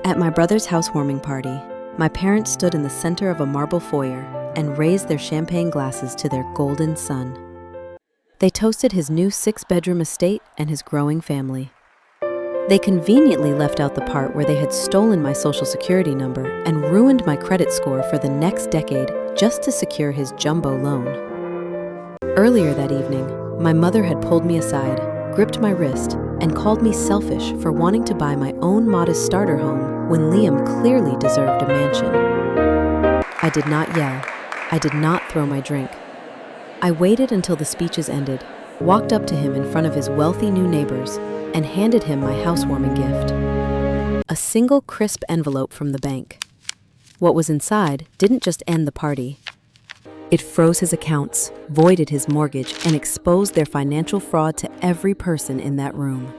At my brother's housewarming party, my parents stood in the center of a marble foyer and raised their champagne glasses to their golden son. They toasted his new 6-bedroom estate and his growing family. They conveniently left out the part where they had stolen my social security number and ruined my credit score for the next decade just to secure his jumbo loan. Earlier that evening, my mother had pulled me aside, gripped my wrist, and called me selfish for wanting to buy my own modest starter home when Liam clearly deserved a mansion. I did not yell. I did not throw my drink. I waited until the speeches ended, walked up to him in front of his wealthy new neighbors, and handed him my housewarming gift. A single crisp envelope from the bank. What was inside didn't just end the party. It froze his accounts, voided his mortgage, and exposed their financial fraud to every person in that room.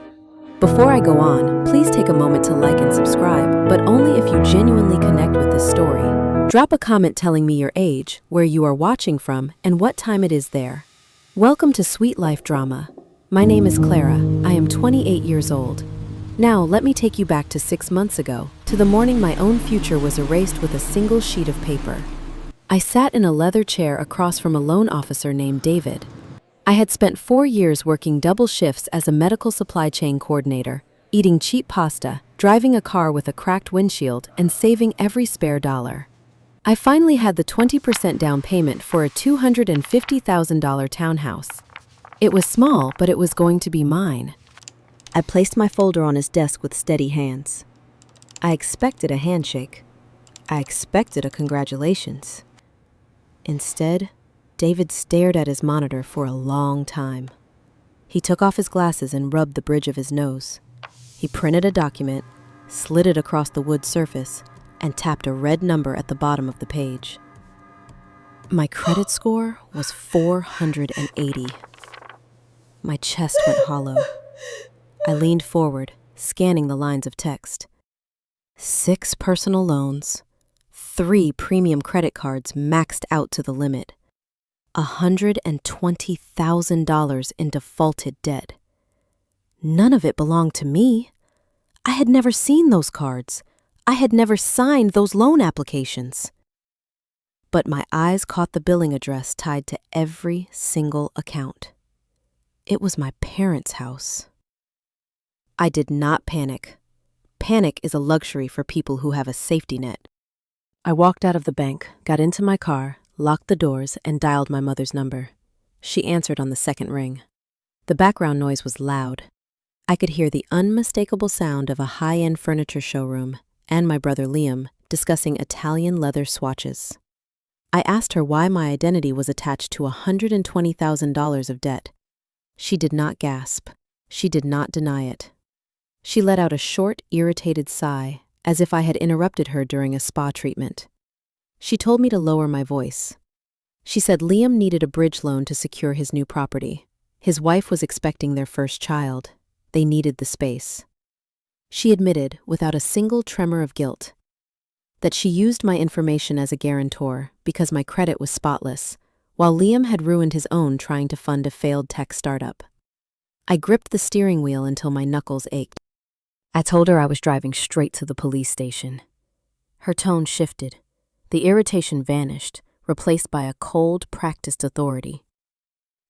Before I go on, please take a moment to like and subscribe, but only if you genuinely connect with this story. Drop a comment telling me your age, where you are watching from, and what time it is there. Welcome to Sweet Life Drama. My name is Clara. I am 28 years old. Now, let me take you back to 6 months ago, to the morning my own future was erased with a single sheet of paper. I sat in a leather chair across from a loan officer named David. I had spent 4 years working double shifts as a medical supply chain coordinator, eating cheap pasta, driving a car with a cracked windshield, and saving every spare dollar. I finally had the 20% down payment for a $250,000 townhouse. It was small, but it was going to be mine. I placed my folder on his desk with steady hands. I expected a handshake. I expected a congratulations. Instead, David stared at his monitor for a long time. He took off his glasses and rubbed the bridge of his nose. He printed a document, slid it across the wood surface, and tapped a red number at the bottom of the page. My credit score was 480. My chest went hollow. I leaned forward, scanning the lines of text. 6 personal loans, 3 premium credit cards maxed out to the limit, $120,000 in defaulted debt. None of it belonged to me. I had never seen those cards. I had never signed those loan applications. But my eyes caught the billing address tied to every single account. It was my parents' house. I did not panic. Panic is a luxury for people who have a safety net. I walked out of the bank, got into my car, locked the doors, and dialed my mother's number. She answered on the second ring. The background noise was loud. I could hear the unmistakable sound of a high-end furniture showroom and my brother Liam discussing Italian leather swatches. I asked her why my identity was attached to $120,000 of debt. She did not gasp. She did not deny it. She let out a short, irritated sigh, as if I had interrupted her during a spa treatment. She told me to lower my voice. She said Liam needed a bridge loan to secure his new property. His wife was expecting their first child. They needed the space. She admitted, without a single tremor of guilt, that she used my information as a guarantor because my credit was spotless, while Liam had ruined his own trying to fund a failed tech startup. I gripped the steering wheel until my knuckles ached. I told her I was driving straight to the police station. Her tone shifted. The irritation vanished, replaced by a cold, practiced authority.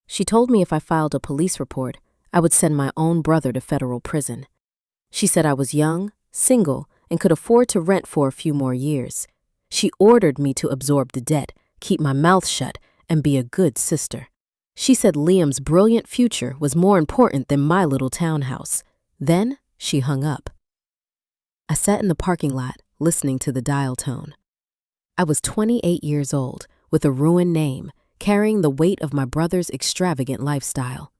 She told me if I filed a police report, I would send my own brother to federal prison. She said I was young, single, and could afford to rent for a few more years. She ordered me to absorb the debt, keep my mouth shut, and be a good sister. She said Liam's brilliant future was more important than my little townhouse. Then she hung up. I sat in the parking lot, listening to the dial tone. I was 28 years old, with a ruined name, carrying the weight of my brother's extravagant lifestyle.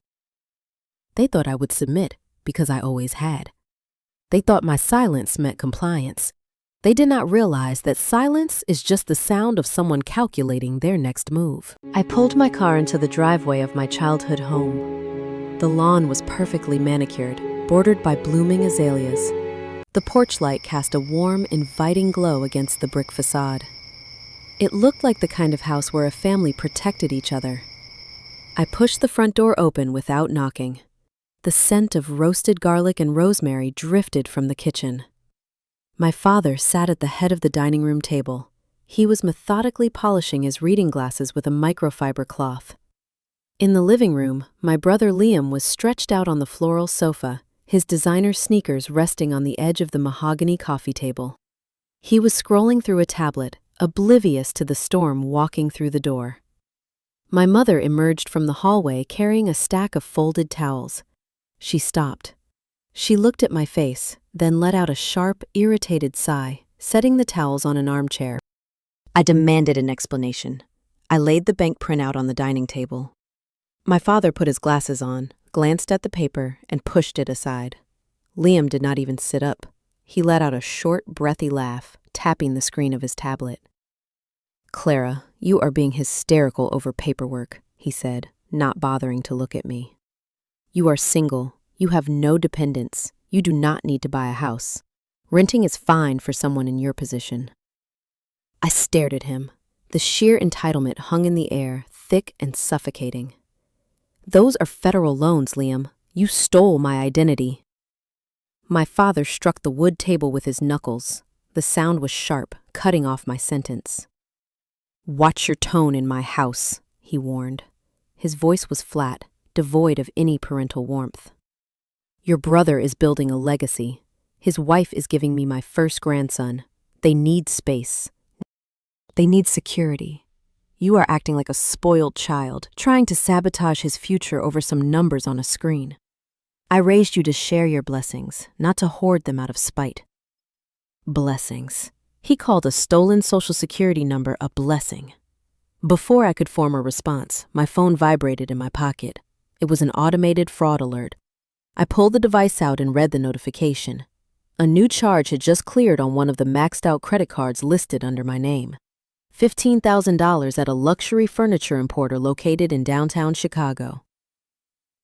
They thought I would submit because I always had. They thought my silence meant compliance. They did not realize that silence is just the sound of someone calculating their next move. I pulled my car into the driveway of my childhood home. The lawn was perfectly manicured, bordered by blooming azaleas. The porch light cast a warm, inviting glow against the brick facade. It looked like the kind of house where a family protected each other. I pushed the front door open without knocking. The scent of roasted garlic and rosemary drifted from the kitchen. My father sat at the head of the dining room table. He was methodically polishing his reading glasses with a microfiber cloth. In the living room, my brother Liam was stretched out on the floral sofa, his designer sneakers resting on the edge of the mahogany coffee table. He was scrolling through a tablet, oblivious to the storm walking through the door. My mother emerged from the hallway carrying a stack of folded towels. She stopped. She looked at my face, then let out a sharp, irritated sigh, setting the towels on an armchair. I demanded an explanation. I laid the bank printout on the dining table. My father put his glasses on, glanced at the paper, and pushed it aside. Liam did not even sit up. He let out a short, breathy laugh, tapping the screen of his tablet. "Clara, you are being hysterical over paperwork," he said, not bothering to look at me. "You are single. You have no dependents. You do not need to buy a house. Renting is fine for someone in your position." I stared at him. The sheer entitlement hung in the air, thick and suffocating. "Those are federal loans, Liam. You stole my identity." My father struck the wood table with his knuckles. The sound was sharp, cutting off my sentence. "Watch your tone in my house," he warned. His voice was flat, devoid of any parental warmth. "Your brother is building a legacy. His wife is giving me my first grandson. They need space. They need security. You are acting like a spoiled child, trying to sabotage his future over some numbers on a screen. I raised you to share your blessings, not to hoard them out of spite." Blessings. He called a stolen Social Security number a blessing. Before I could form a response, my phone vibrated in my pocket. It was an automated fraud alert. I pulled the device out and read the notification. A new charge had just cleared on one of the maxed-out credit cards listed under my name. $15,000 at a luxury furniture importer located in downtown Chicago.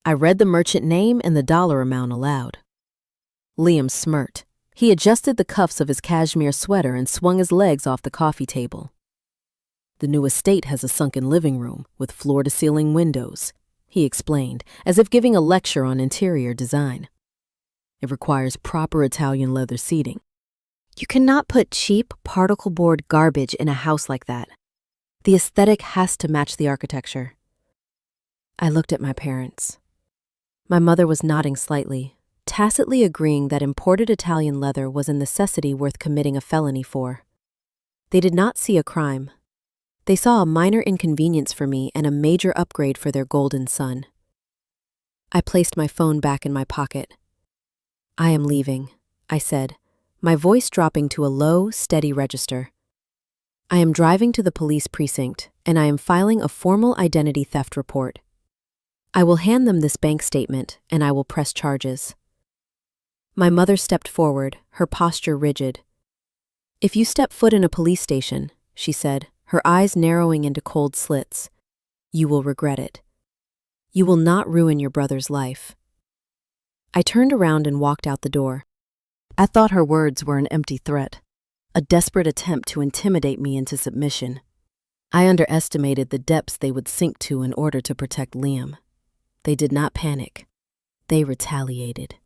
I read the merchant name and the dollar amount aloud. Liam smirked. He adjusted the cuffs of his cashmere sweater and swung his legs off the coffee table. "The new estate has a sunken living room with floor-to-ceiling windows," he explained, as if giving a lecture on interior design. "It requires proper Italian leather seating. You cannot put cheap, particle board garbage in a house like that. The aesthetic has to match the architecture." I looked at my parents. My mother was nodding slightly, tacitly agreeing that imported Italian leather was a necessity worth committing a felony for. They did not see a crime. They saw a minor inconvenience for me and a major upgrade for their golden son. I placed my phone back in my pocket. "I am leaving," I said, my voice dropping to a low, steady register. "I am driving to the police precinct, and I am filing a formal identity theft report. I will hand them this bank statement, and I will press charges." My mother stepped forward, her posture rigid. "If you step foot in a police station," she said, her eyes narrowing into cold slits, "you will regret it. You will not ruin your brother's life." I turned around and walked out the door. I thought her words were an empty threat, a desperate attempt to intimidate me into submission. I underestimated the depths they would sink to in order to protect Liam. They did not panic. They retaliated.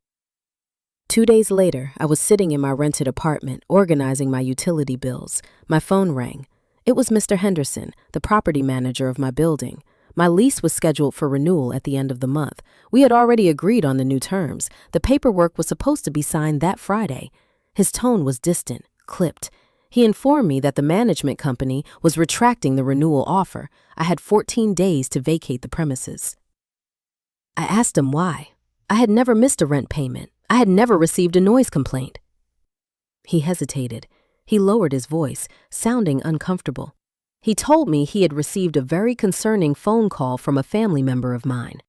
2 days later, I was sitting in my rented apartment, organizing my utility bills. My phone rang. It was Mr. Henderson, the property manager of my building. My lease was scheduled for renewal at the end of the month. We had already agreed on the new terms. The paperwork was supposed to be signed that Friday. His tone was distant, clipped. He informed me that the management company was retracting the renewal offer. I had 14 days to vacate the premises. I asked him why. I had never missed a rent payment. I had never received a noise complaint. He hesitated. He lowered his voice, sounding uncomfortable. He told me he had received a very concerning phone call from a family member of mine,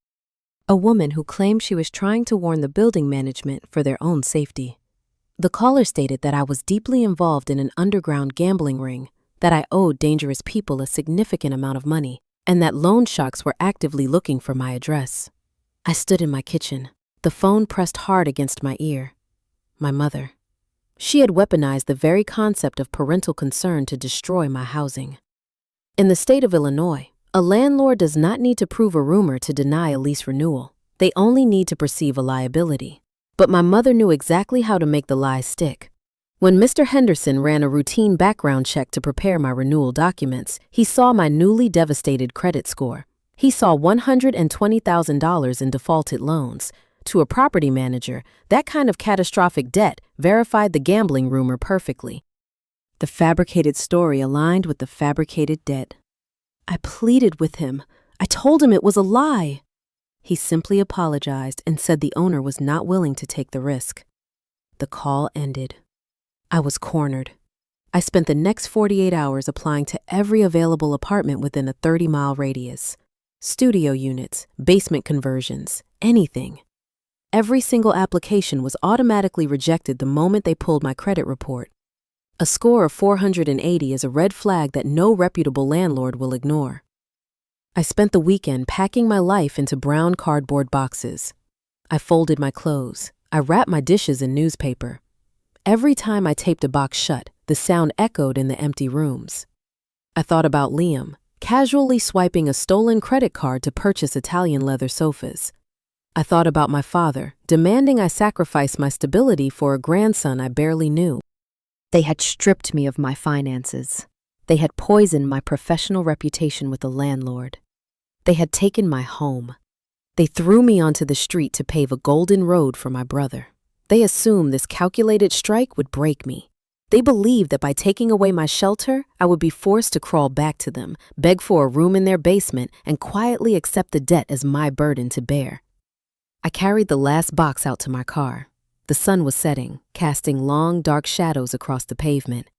a woman who claimed she was trying to warn the building management for their own safety. The caller stated that I was deeply involved in an underground gambling ring, that I owed dangerous people a significant amount of money, and that loan sharks were actively looking for my address. I stood in my kitchen, the phone pressed hard against my ear. My mother. She had weaponized the very concept of parental concern to destroy my housing. In the state of Illinois, a landlord does not need to prove a rumor to deny a lease renewal. They only need to perceive a liability. But my mother knew exactly how to make the lie stick. When Mr. Henderson ran a routine background check to prepare my renewal documents, he saw my newly devastated credit score. He saw $120,000 in defaulted loans. To a property manager, that kind of catastrophic debt verified the gambling rumor perfectly. The fabricated story aligned with the fabricated debt. I pleaded with him. I told him it was a lie. He simply apologized and said the owner was not willing to take the risk. The call ended. I was cornered. I spent the next 48 hours applying to every available apartment within a 30-mile radius. Studio units, basement conversions, anything. Every single application was automatically rejected the moment they pulled my credit report. A score of 480 is a red flag that no reputable landlord will ignore. I spent the weekend packing my life into brown cardboard boxes. I folded my clothes. I wrapped my dishes in newspaper. Every time I taped a box shut, the sound echoed in the empty rooms. I thought about Liam, casually swiping a stolen credit card to purchase Italian leather sofas. I thought about my father, demanding I sacrifice my stability for a grandson I barely knew. They had stripped me of my finances. They had poisoned my professional reputation with the landlord. They had taken my home. They threw me onto the street to pave a golden road for my brother. They assumed this calculated strike would break me. They believed that by taking away my shelter, I would be forced to crawl back to them, beg for a room in their basement, and quietly accept the debt as my burden to bear. I carried the last box out to my car. The sun was setting, casting long, dark shadows across the pavement.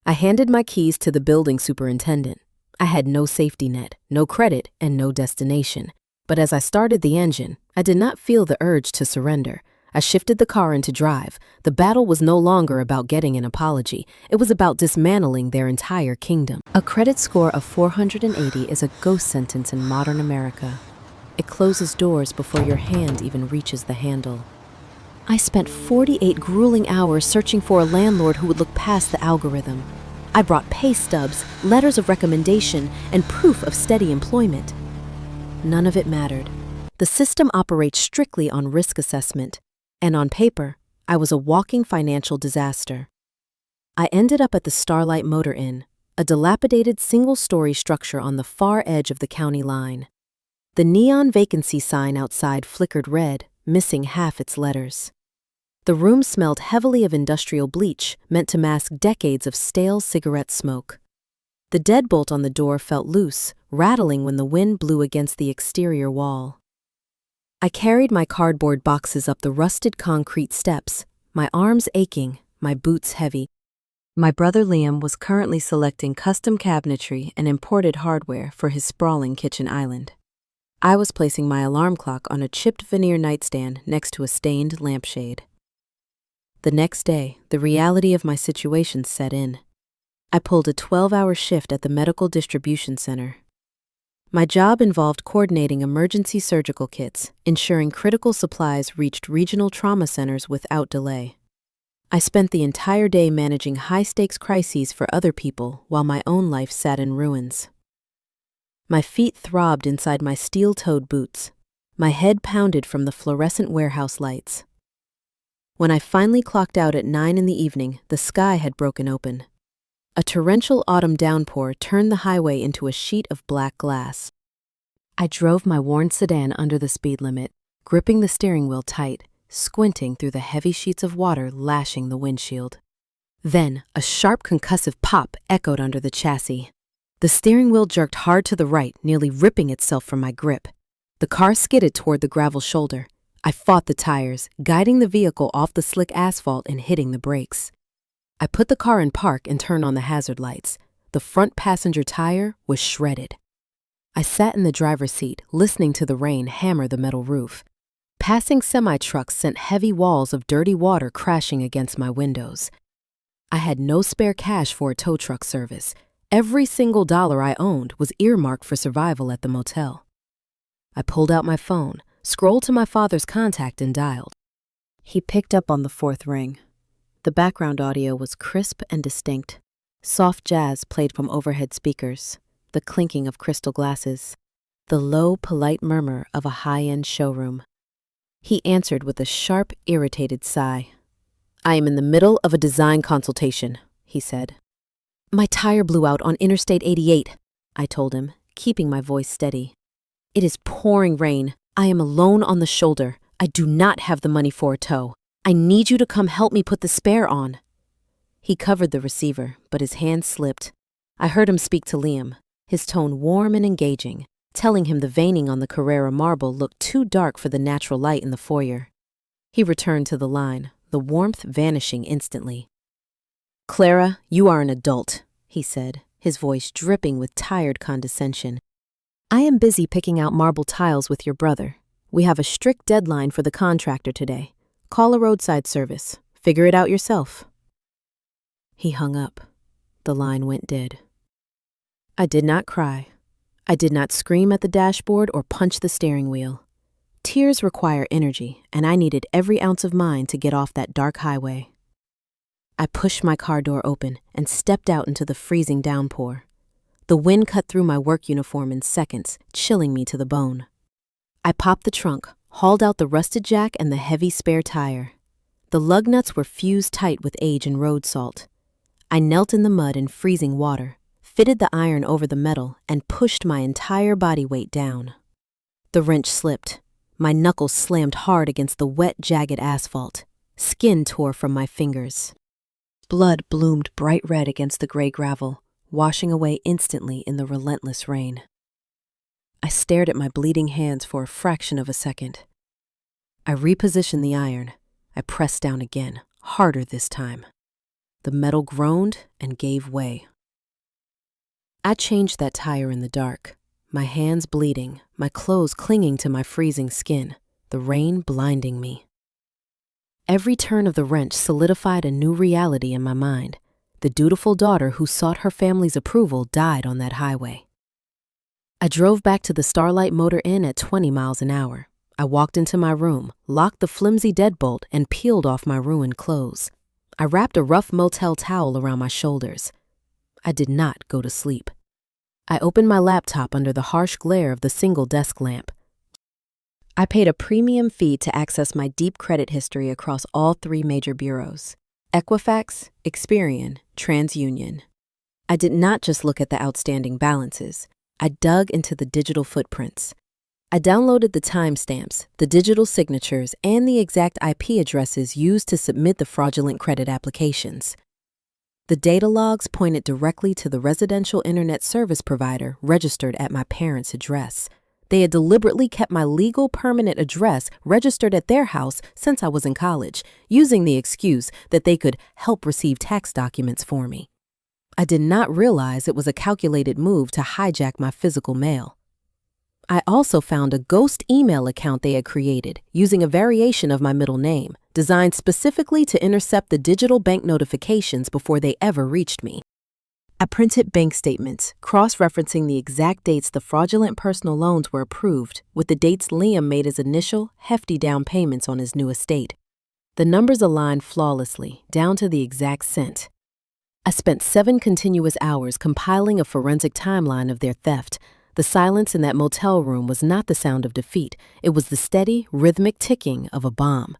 I handed my keys to the building superintendent. I had no safety net, no credit, and no destination. But as I started the engine, I did not feel the urge to surrender. I shifted the car into drive. The battle was no longer about getting an apology. It was about dismantling their entire kingdom. A credit score of 480 is a ghost sentence in modern America. It closes doors before your hand even reaches the handle. I spent 48 grueling hours searching for a landlord who would look past the algorithm. I brought pay stubs, letters of recommendation, and proof of steady employment. None of it mattered. The system operates strictly on risk assessment, and on paper, I was a walking financial disaster. I ended up at the Starlight Motor Inn, a dilapidated single-story structure on the far edge of the county line. The neon vacancy sign outside flickered red, missing half its letters. The room smelled heavily of industrial bleach, meant to mask decades of stale cigarette smoke. The deadbolt on the door felt loose, rattling when the wind blew against the exterior wall. I carried my cardboard boxes up the rusted concrete steps, my arms aching, my boots heavy. My brother Liam was currently selecting custom cabinetry and imported hardware for his sprawling kitchen island. I was placing my alarm clock on a chipped veneer nightstand next to a stained lampshade. The next day, the reality of my situation set in. I pulled a 12-hour shift at the medical distribution center. My job involved coordinating emergency surgical kits, ensuring critical supplies reached regional trauma centers without delay. I spent the entire day managing high-stakes crises for other people while my own life sat in ruins. My feet throbbed inside my steel-toed boots. My head pounded from the fluorescent warehouse lights. When I finally clocked out at 9 in the evening, the sky had broken open. A torrential autumn downpour turned the highway into a sheet of black glass. I drove my worn sedan under the speed limit, gripping the steering wheel tight, squinting through the heavy sheets of water lashing the windshield. Then, a sharp concussive pop echoed under the chassis. The steering wheel jerked hard to the right, nearly ripping itself from my grip. The car skidded toward the gravel shoulder. I fought the tires, guiding the vehicle off the slick asphalt and hitting the brakes. I put the car in park and turned on the hazard lights. The front passenger tire was shredded. I sat in the driver's seat, listening to the rain hammer the metal roof. Passing semi-trucks sent heavy walls of dirty water crashing against my windows. I had no spare cash for a tow truck service. Every single dollar I owned was earmarked for survival at the motel. I pulled out my phone, scrolled to my father's contact and dialed. He picked up on the fourth ring. The background audio was crisp and distinct. Soft jazz played from overhead speakers, the clinking of crystal glasses, the low, polite murmur of a high-end showroom. He answered with a sharp, irritated sigh. I am in the middle of a design consultation, he said. My tire blew out on Interstate 88, I told him, keeping my voice steady. It is pouring rain. I am alone on the shoulder. I do not have the money for a tow. I need you to come help me put the spare on. He covered the receiver, but his hand slipped. I heard him speak to Liam, his tone warm and engaging, telling him the veining on the Carrera marble looked too dark for the natural light in the foyer. He returned to the line, the warmth vanishing instantly. Clara, you are an adult, he said, his voice dripping with tired condescension. I am busy picking out marble tiles with your brother. We have a strict deadline for the contractor today. Call a roadside service. Figure it out yourself. He hung up. The line went dead. I did not cry. I did not scream at the dashboard or punch the steering wheel. Tears require energy, and I needed every ounce of mine to get off that dark highway. I pushed my car door open and stepped out into the freezing downpour. The wind cut through my work uniform in seconds, chilling me to the bone. I popped the trunk, hauled out the rusted jack and the heavy spare tire. The lug nuts were fused tight with age and road salt. I knelt in the mud in freezing water, fitted the iron over the metal, and pushed my entire body weight down. The wrench slipped. My knuckles slammed hard against the wet, jagged asphalt. Skin tore from my fingers. Blood bloomed bright red against the gray gravel, washing away instantly in the relentless rain. I stared at my bleeding hands for a fraction of a second. I repositioned the iron. I pressed down again, harder this time. The metal groaned and gave way. I changed that tire in the dark, my hands bleeding, my clothes clinging to my freezing skin, the rain blinding me. Every turn of the wrench solidified a new reality in my mind. The dutiful daughter who sought her family's approval died on that highway. I drove back to the Starlight Motor Inn at 20 miles an hour. I walked into my room, locked the flimsy deadbolt, and peeled off my ruined clothes. I wrapped a rough motel towel around my shoulders. I did not go to sleep. I opened my laptop under the harsh glare of the single desk lamp. I paid a premium fee to access my deep credit history across all 3 major bureaus: Equifax, Experian, TransUnion. I did not just look at the outstanding balances. I dug into the digital footprints. I downloaded the timestamps, the digital signatures, and the exact IP addresses used to submit the fraudulent credit applications. The data logs pointed directly to the residential internet service provider registered at my parents' address. They had deliberately kept my legal permanent address registered at their house since I was in college, using the excuse that they could help receive tax documents for me. I did not realize it was a calculated move to hijack my physical mail. I also found a ghost email account they had created using a variation of my middle name, designed specifically to intercept the digital bank notifications before they ever reached me. I printed bank statements, cross-referencing the exact dates the fraudulent personal loans were approved with the dates Liam made his initial, hefty down payments on his new estate. The numbers aligned flawlessly, down to the exact cent. I spent 7 continuous hours compiling a forensic timeline of their theft. The silence in that motel room was not the sound of defeat. It was the steady, rhythmic ticking of a bomb.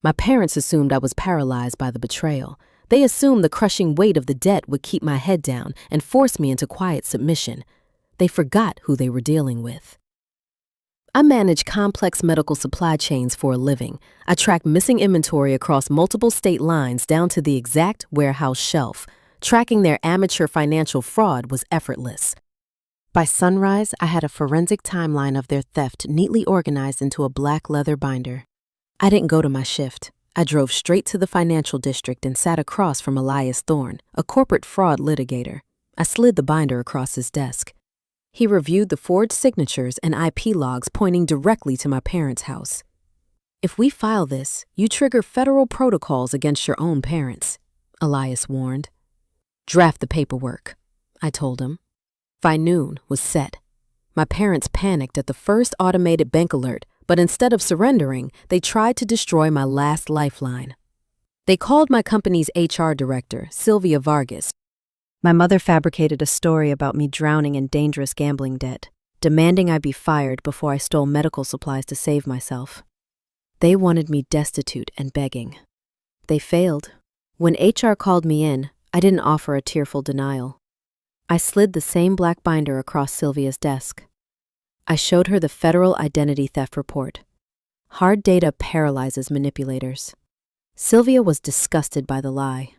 My parents assumed I was paralyzed by the betrayal. They assumed the crushing weight of the debt would keep my head down and force me into quiet submission. They forgot who they were dealing with. I manage complex medical supply chains for a living. I track missing inventory across multiple state lines down to the exact warehouse shelf. Tracking their amateur financial fraud was effortless. By sunrise, I had a forensic timeline of their theft neatly organized into a black leather binder. I didn't go to my shift. I drove straight to the financial district and sat across from Elias Thorne, a corporate fraud litigator. I slid the binder across his desk. He reviewed the forged signatures and IP logs pointing directly to my parents' house. If we file this, you trigger federal protocols against your own parents, Elias warned. Draft the paperwork, I told him. By noon was set. My parents panicked at the first automated bank alert, but instead of surrendering, they tried to destroy my last lifeline. They called my company's HR director, Sylvia Vargas. My mother fabricated a story about me drowning in dangerous gambling debt, demanding I be fired before I stole medical supplies to save myself. They wanted me destitute and begging. They failed. When HR called me in, I didn't offer a tearful denial. I slid the same black binder across Sylvia's desk. I showed her the federal identity theft report. Hard data paralyzes manipulators. Sylvia was disgusted by the lie.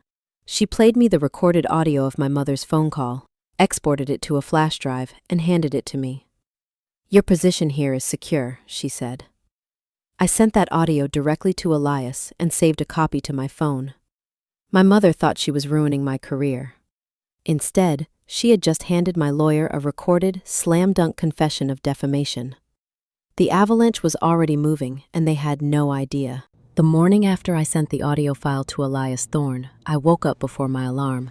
She played me the recorded audio of my mother's phone call, exported it to a flash drive, and handed it to me. "Your position here is secure," she said. I sent that audio directly to Elias and saved a copy to my phone. My mother thought she was ruining my career. Instead, she had just handed my lawyer a recorded, slam-dunk confession of defamation. The avalanche was already moving, and they had no idea. The morning after I sent the audio file to Elias Thorne, I woke up before my alarm.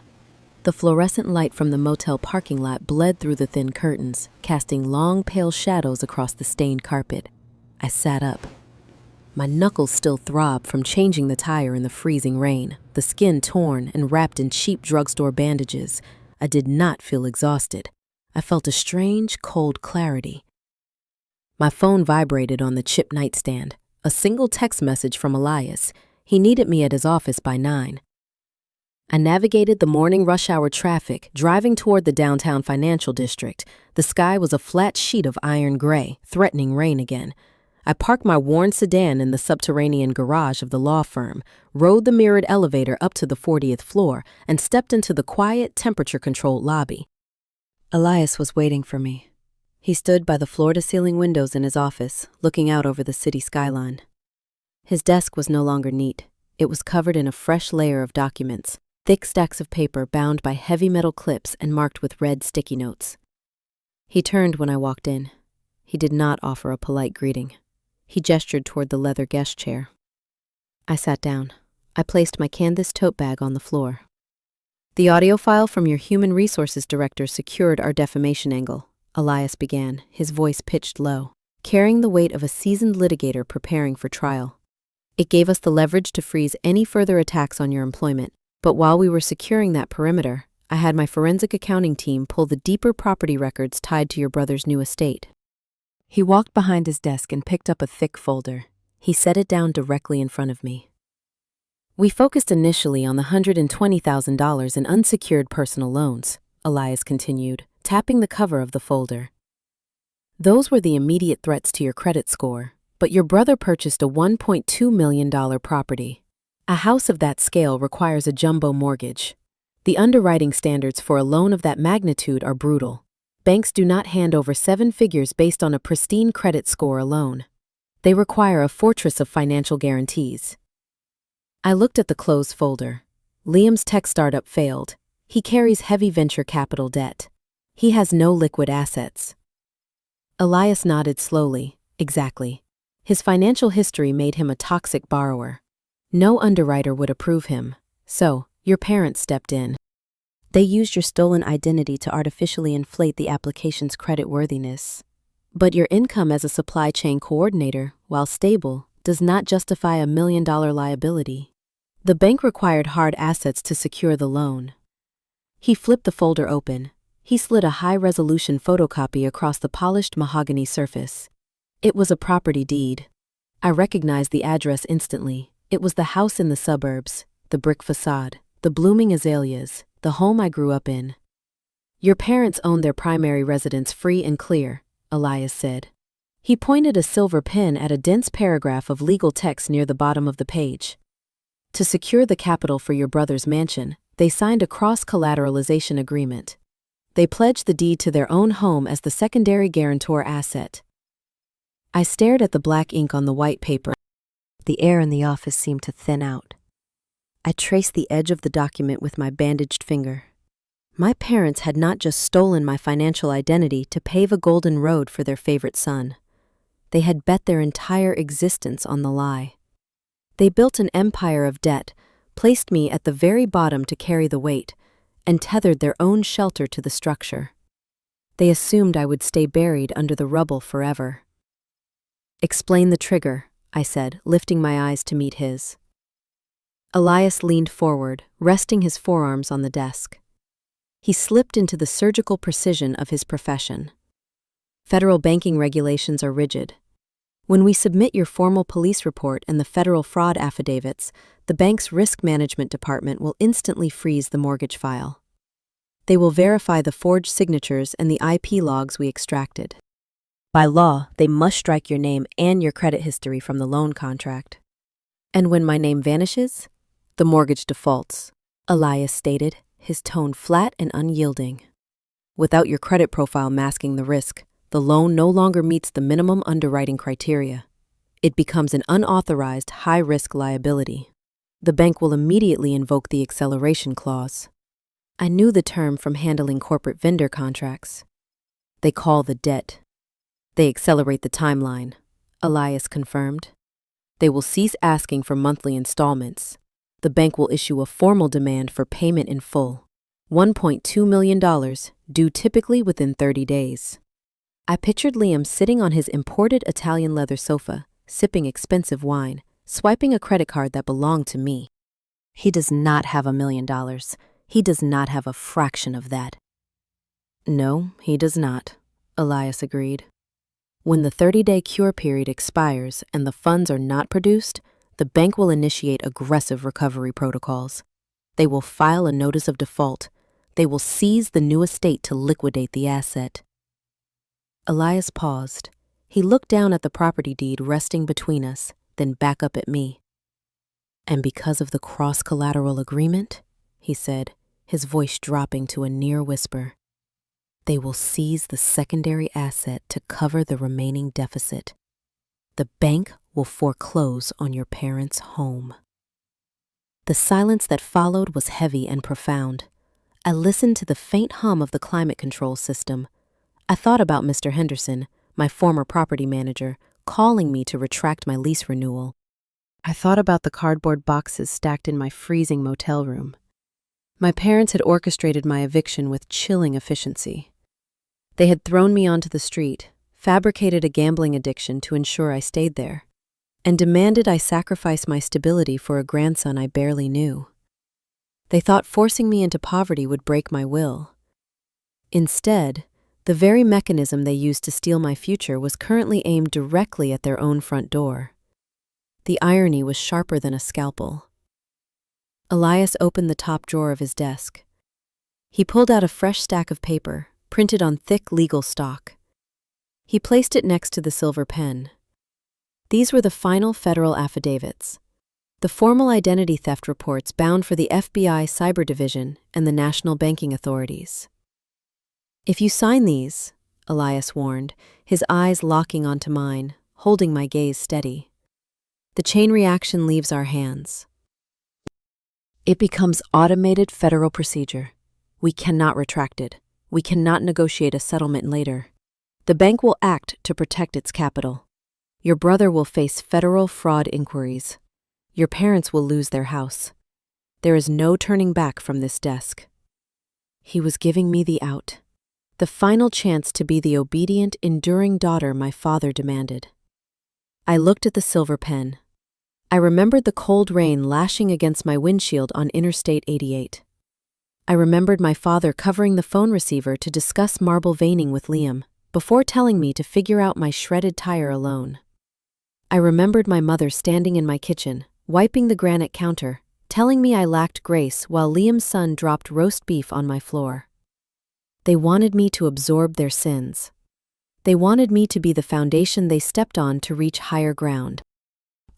The fluorescent light from the motel parking lot bled through the thin curtains, casting long, pale shadows across the stained carpet. I sat up. My knuckles still throbbed from changing the tire in the freezing rain, the skin torn and wrapped in cheap drugstore bandages. I did not feel exhausted. I felt a strange, cold clarity. My phone vibrated on the chip nightstand. A single text message from Elias. He needed me at his office by 9. I navigated the morning rush hour traffic, driving toward the downtown financial district. The sky was a flat sheet of iron gray, threatening rain again. I parked my worn sedan in the subterranean garage of the law firm, rode the mirrored elevator up to the 40th floor, and stepped into the quiet, temperature-controlled lobby. Elias was waiting for me. He stood by the floor-to-ceiling windows in his office, looking out over the city skyline. His desk was no longer neat. It was covered in a fresh layer of documents, thick stacks of paper bound by heavy metal clips and marked with red sticky notes. He turned when I walked in. He did not offer a polite greeting. He gestured toward the leather guest chair. I sat down. I placed my canvas tote bag on the floor. "The audio file from your human resources director secured our defamation angle," Elias began, his voice pitched low, carrying the weight of a seasoned litigator preparing for trial. "It gave us the leverage to freeze any further attacks on your employment, but while we were securing that perimeter, I had my forensic accounting team pull the deeper property records tied to your brother's new estate." He walked behind his desk and picked up a thick folder. He set it down directly in front of me. "We focused initially on the $120,000 in unsecured personal loans," Elias continued, tapping the cover of the folder. "Those were the immediate threats to your credit score, but your brother purchased a $1.2 million property. A house of that scale requires a jumbo mortgage. The underwriting standards for a loan of that magnitude are brutal. Banks do not hand over 7 figures based on a pristine credit score alone. They require a fortress of financial guarantees." I looked at the closed folder. Liam's tech startup failed. He carries heavy venture capital debt. He has no liquid assets. Elias nodded slowly. Exactly. His financial history made him a toxic borrower. No underwriter would approve him. So, your parents stepped in. They used your stolen identity to artificially inflate the application's creditworthiness. But your income as a supply chain coordinator, while stable, does not justify a $1 million liability. The bank required hard assets to secure the loan. He flipped the folder open. He slid a high-resolution photocopy across the polished mahogany surface. It was a property deed. I recognized the address instantly. It was the house in the suburbs, the brick facade, the blooming azaleas, the home I grew up in. "Your parents owned their primary residence free and clear," Elias said. He pointed a silver pen at a dense paragraph of legal text near the bottom of the page. "To secure the capital for your brother's mansion, they signed a cross-collateralization agreement. They pledged the deed to their own home as the secondary guarantor asset." I stared at the black ink on the white paper. The air in the office seemed to thin out. I traced the edge of the document with my bandaged finger. My parents had not just stolen my financial identity to pave a golden road for their favorite son. They had bet their entire existence on the lie. They built an empire of debt, placed me at the very bottom to carry the weight, and tethered their own shelter to the structure. They assumed I would stay buried under the rubble forever. "Explain the trigger," I said, lifting my eyes to meet his. Elias leaned forward, resting his forearms on the desk. He slipped into the surgical precision of his profession. "Federal banking regulations are rigid. When we submit your formal police report and the federal fraud affidavits, the bank's risk management department will instantly freeze the mortgage file. They will verify the forged signatures and the IP logs we extracted. By law, they must strike your name and your credit history from the loan contract. And when my name vanishes, the mortgage defaults, Elias stated, his tone flat and unyielding. Without your credit profile masking the risk, the loan no longer meets the minimum underwriting criteria. It becomes an unauthorized high-risk liability. The bank will immediately invoke the acceleration clause. I knew the term from handling corporate vendor contracts. They call the debt. They accelerate the timeline, Elias confirmed. They will cease asking for monthly installments. The bank will issue a formal demand for payment in full, $1.2 million, due typically within 30 days. I pictured Liam sitting on his imported Italian leather sofa, sipping expensive wine, swiping a credit card that belonged to me. He does not have $1 million. He does not have a fraction of that. No, he does not, Elias agreed. When the 30-day cure period expires and the funds are not produced, the bank will initiate aggressive recovery protocols. They will file a notice of default. They will seize the new estate to liquidate the asset. Elias paused. He looked down at the property deed resting between us, then back up at me. And because of the cross-collateral agreement, he said, his voice dropping to a near whisper, they will seize the secondary asset to cover the remaining deficit. The bank will foreclose on your parents' home. The silence that followed was heavy and profound. I listened to the faint hum of the climate control system. I thought about Mr. Henderson, my former property manager, calling me to retract my lease renewal. I thought about the cardboard boxes stacked in my freezing motel room. My parents had orchestrated my eviction with chilling efficiency. They had thrown me onto the street, fabricated a gambling addiction to ensure I stayed there, and demanded I sacrifice my stability for a grandson I barely knew. They thought forcing me into poverty would break my will. Instead, the very mechanism they used to steal my future was currently aimed directly at their own front door. The irony was sharper than a scalpel. Elias opened the top drawer of his desk. He pulled out a fresh stack of paper, printed on thick legal stock. He placed it next to the silver pen. These were the final federal affidavits, the formal identity theft reports bound for the FBI Cyber Division and the national banking authorities. If you sign these, Elias warned, his eyes locking onto mine, holding my gaze steady, the chain reaction leaves our hands. It becomes automated federal procedure. We cannot retract it. We cannot negotiate a settlement later. The bank will act to protect its capital. Your brother will face federal fraud inquiries. Your parents will lose their house. There is no turning back from this desk. He was giving me the out. The final chance to be the obedient, enduring daughter my father demanded. I looked at the silver pen. I remembered the cold rain lashing against my windshield on Interstate 88. I remembered my father covering the phone receiver to discuss marble veining with Liam, before telling me to figure out my shredded tire alone. I remembered my mother standing in my kitchen, wiping the granite counter, telling me I lacked grace while Liam's son dropped roast beef on my floor. They wanted me to absorb their sins. They wanted me to be the foundation they stepped on to reach higher ground.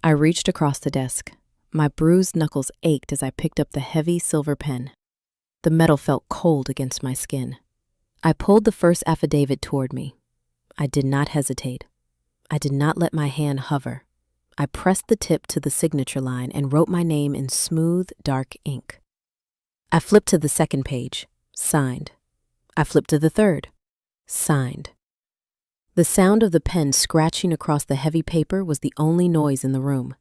I reached across the desk. My bruised knuckles ached as I picked up the heavy silver pen. The metal felt cold against my skin. I pulled the first affidavit toward me. I did not hesitate. I did not let my hand hover. I pressed the tip to the signature line and wrote my name in smooth, dark ink. I flipped to the second page. Signed. I flipped to the third. Signed. The sound of the pen scratching across the heavy paper was the only noise in the room,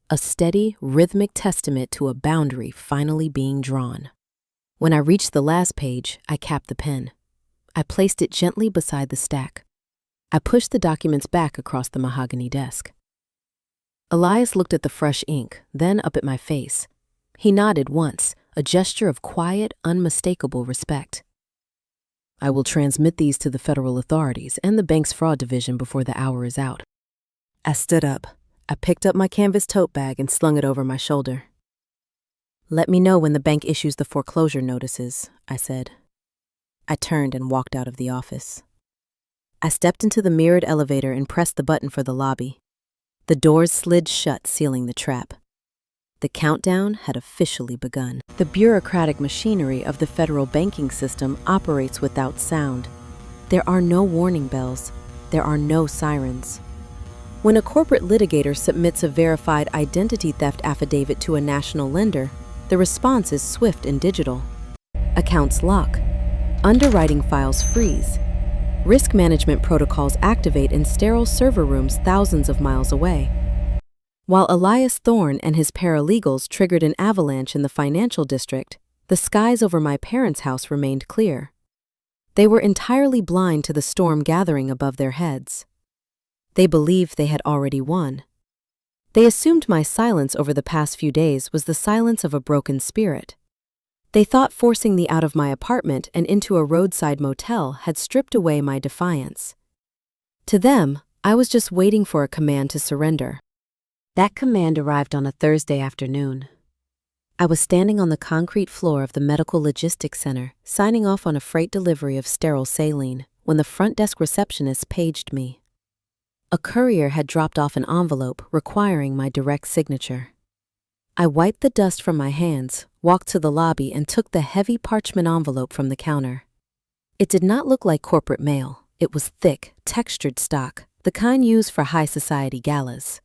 a steady, rhythmic testament to a boundary finally being drawn. When I reached the last page, I capped the pen. I placed it gently beside the stack. I pushed the documents back across the mahogany desk. Elias looked at the fresh ink, then up at my face. He nodded once, a gesture of quiet, unmistakable respect. I will transmit these to the federal authorities and the bank's fraud division before the hour is out. I stood up. I picked up my canvas tote bag and slung it over my shoulder. "Let me know when the bank issues the foreclosure notices," I said. I turned and walked out of the office. I stepped into the mirrored elevator and pressed the button for the lobby. The doors slid shut, sealing the trap. The countdown had officially begun. The bureaucratic machinery of the federal banking system operates without sound. There are no warning bells. There are no sirens. When a corporate litigator submits a verified identity theft affidavit to a national lender, the response is swift and digital. Accounts lock. Underwriting files freeze. Risk management protocols activate in sterile server rooms thousands of miles away. While Elias Thorne and his paralegals triggered an avalanche in the financial district, the skies over my parents' house remained clear. They were entirely blind to the storm gathering above their heads. They believed they had already won. They assumed my silence over the past few days was the silence of a broken spirit. They thought forcing me out of my apartment and into a roadside motel had stripped away my defiance. To them, I was just waiting for a command to surrender. That command arrived on a Thursday afternoon. I was standing on the concrete floor of the Medical Logistics Center, signing off on a freight delivery of sterile saline, when the front desk receptionist paged me. A courier had dropped off an envelope requiring my direct signature. I wiped the dust from my hands, walked to the lobby, and took the heavy parchment envelope from the counter. It did not look like corporate mail. It was thick, textured stock, the kind used for high society galas.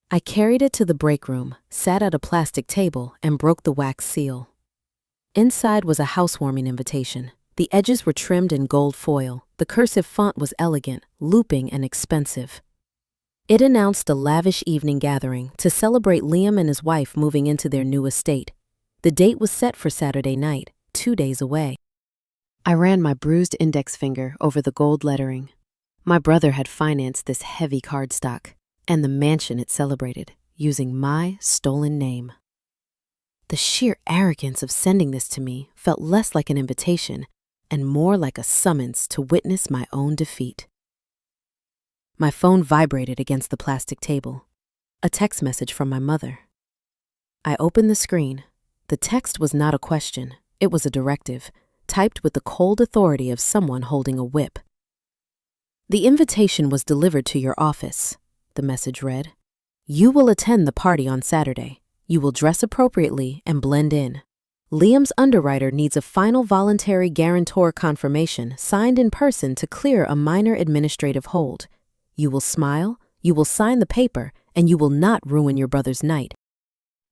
I carried it to the break room, sat at a plastic table, and broke the wax seal. Inside was a housewarming invitation. The edges were trimmed in gold foil. The cursive font was elegant, looping, and expensive. It announced a lavish evening gathering to celebrate Liam and his wife moving into their new estate. The date was set for Saturday night, 2 days away. I ran my bruised index finger over the gold lettering. My brother had financed this heavy cardstock, and the mansion it celebrated, using my stolen name. The sheer arrogance of sending this to me felt less like an invitation and more like a summons to witness my own defeat. My phone vibrated against the plastic table. A text message from my mother. I opened the screen. The text was not a question. It was a directive, typed with the cold authority of someone holding a whip. "The invitation was delivered to your office," the message read. "You will attend the party on Saturday. You will dress appropriately and blend in. Liam's underwriter needs a final voluntary guarantor confirmation signed in person to clear a minor administrative hold. You will smile, you will sign the paper, and you will not ruin your brother's night.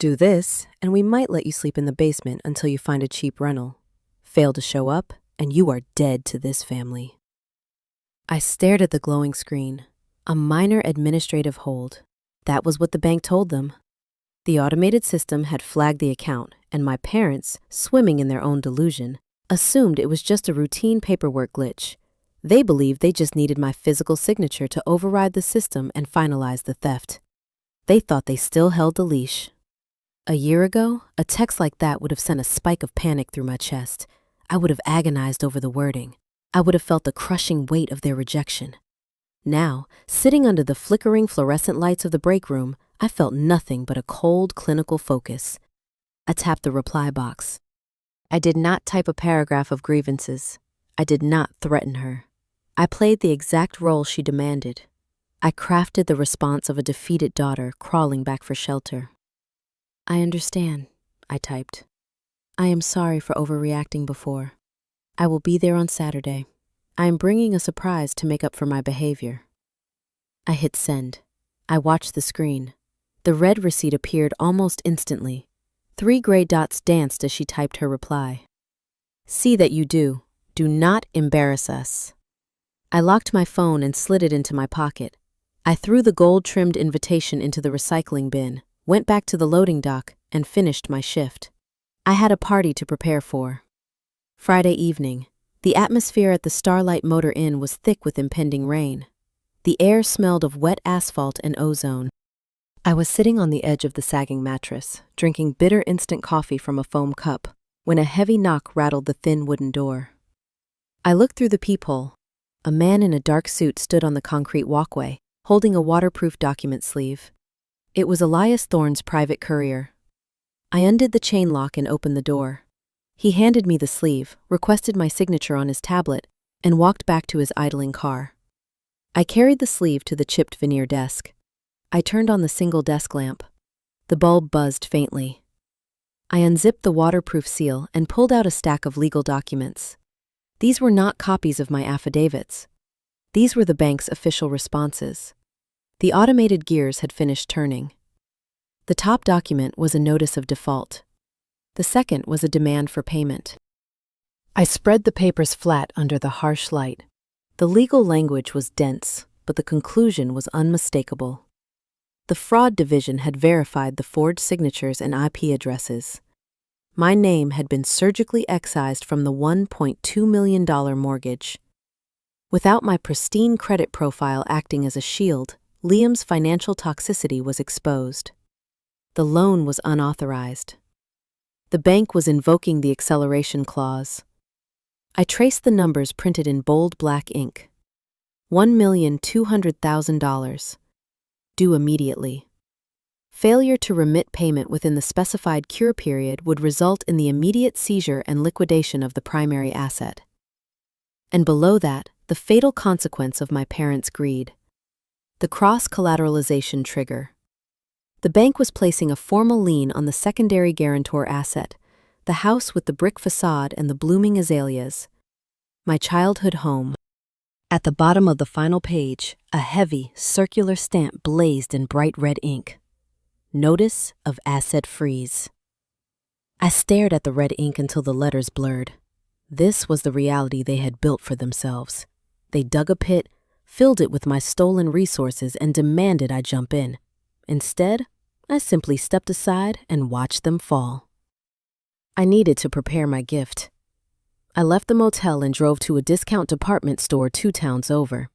Do this, and we might let you sleep in the basement until you find a cheap rental. Fail to show up, and you are dead to this family." I stared at the glowing screen. A minor administrative hold. That was what the bank told them. The automated system had flagged the account, and my parents, swimming in their own delusion, assumed it was just a routine paperwork glitch. They believed they just needed my physical signature to override the system and finalize the theft. They thought they still held the leash. A year ago, a text like that would have sent a spike of panic through my chest. I would have agonized over the wording. I would have felt the crushing weight of their rejection. Now, sitting under the flickering fluorescent lights of the break room, I felt nothing but a cold, clinical focus. I tapped the reply box. I did not type a paragraph of grievances. I did not threaten her. I played the exact role she demanded. I crafted the response of a defeated daughter crawling back for shelter. "I understand," I typed. "I am sorry for overreacting before. I will be there on Saturday. I am bringing a surprise to make up for my behavior." I hit send. I watched the screen. The red receipt appeared almost instantly. 3 gray dots danced as she typed her reply. "See that you do. Do not embarrass us." I locked my phone and slid it into my pocket. I threw the gold-trimmed invitation into the recycling bin, went back to the loading dock, and finished my shift. I had a party to prepare for. Friday evening. The atmosphere at the Starlight Motor Inn was thick with impending rain. The air smelled of wet asphalt and ozone. I was sitting on the edge of the sagging mattress, drinking bitter instant coffee from a foam cup, when a heavy knock rattled the thin wooden door. I looked through the peephole. A man in a dark suit stood on the concrete walkway. holding a waterproof document sleeve. It was Elias Thorne's private courier. I undid the chain lock and opened the door. He handed me the sleeve, requested my signature on his tablet, and walked back to his idling car. I carried the sleeve to the chipped veneer desk. I turned on the single desk lamp. The bulb buzzed faintly. I unzipped the waterproof seal and pulled out a stack of legal documents. These were not copies of my affidavits. These were the bank's official responses. The automated gears had finished turning. The top document was a notice of default. The second was a demand for payment. I spread the papers flat under the harsh light. The legal language was dense, but the conclusion was unmistakable. The fraud division had verified the forged signatures and IP addresses. My name had been surgically excised from the $1.2 million mortgage. Without my pristine credit profile acting as a shield, Liam's financial toxicity was exposed. The loan was unauthorized. The bank was invoking the acceleration clause. I traced the numbers printed in bold black ink. $1,200,000. Due immediately. Failure to remit payment within the specified cure period would result in the immediate seizure and liquidation of the primary asset. And below that, the fatal consequence of my parents' greed. The cross-collateralization trigger. The bank was placing a formal lien on the secondary guarantor asset, the house with the brick facade and the blooming azaleas. My childhood home. At the bottom of the final page, a heavy, circular stamp blazed in bright red ink. Notice of asset freeze. I stared at the red ink until the letters blurred. This was the reality they had built for themselves. They dug a pit, filled it with my stolen resources, and demanded I jump in. Instead, I simply stepped aside and watched them fall. I needed to prepare my gift. I left the motel and drove to a discount department store 2 towns over.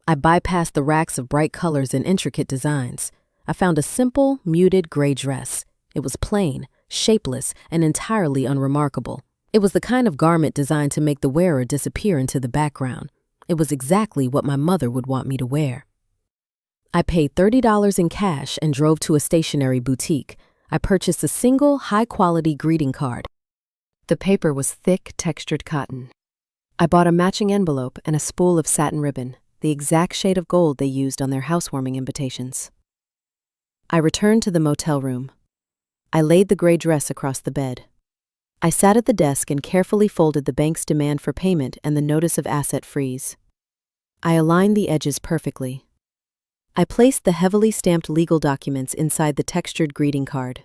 I bypassed the racks of bright colors and intricate designs. I found a simple, muted gray dress. It was plain, shapeless, and entirely unremarkable. It was the kind of garment designed to make the wearer disappear into the background. It was exactly what my mother would want me to wear. I paid $30 in cash and drove to a stationery boutique. I purchased a single, high-quality greeting card. The paper was thick, textured cotton. I bought a matching envelope and a spool of satin ribbon, the exact shade of gold they used on their housewarming invitations. I returned to the motel room. I laid the gray dress across the bed. I sat at the desk and carefully folded the bank's demand for payment and the notice of asset freeze. I aligned the edges perfectly. I placed the heavily stamped legal documents inside the textured greeting card.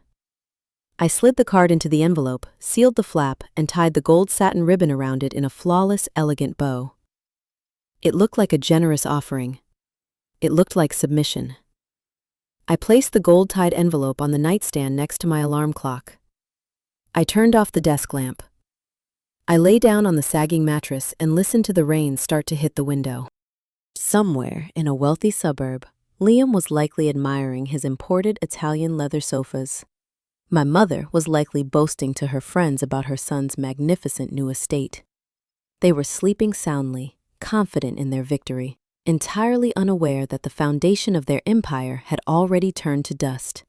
I slid the card into the envelope, sealed the flap, and tied the gold satin ribbon around it in a flawless, elegant bow. It looked like a generous offering. It looked like submission. I placed the gold-tied envelope on the nightstand next to my alarm clock. I turned off the desk lamp. I lay down on the sagging mattress and listened to the rain start to hit the window. Somewhere in a wealthy suburb, Liam was likely admiring his imported Italian leather sofas. My mother was likely boasting to her friends about her son's magnificent new estate. They were sleeping soundly, confident in their victory, entirely unaware that the foundation of their empire had already turned to dust.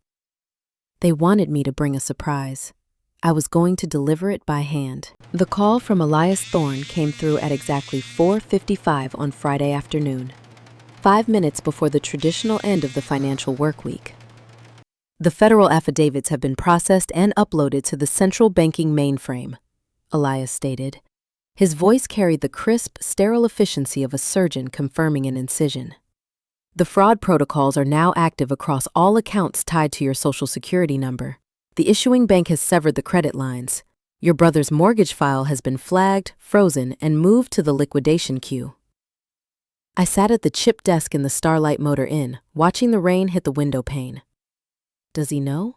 They wanted me to bring a surprise. I was going to deliver it by hand. The call from Elias Thorne came through at exactly 4:55 on Friday afternoon, 5 minutes before the traditional end of the financial work week. The federal affidavits have been processed and uploaded to the central banking mainframe, Elias stated. His voice carried the crisp, sterile efficiency of a surgeon confirming an incision. The fraud protocols are now active across all accounts tied to your Social Security number. The issuing bank has severed the credit lines. Your brother's mortgage file has been flagged, frozen, and moved to the liquidation queue. I sat at the chip desk in the Starlight Motor Inn, watching the rain hit the window pane. Does he know?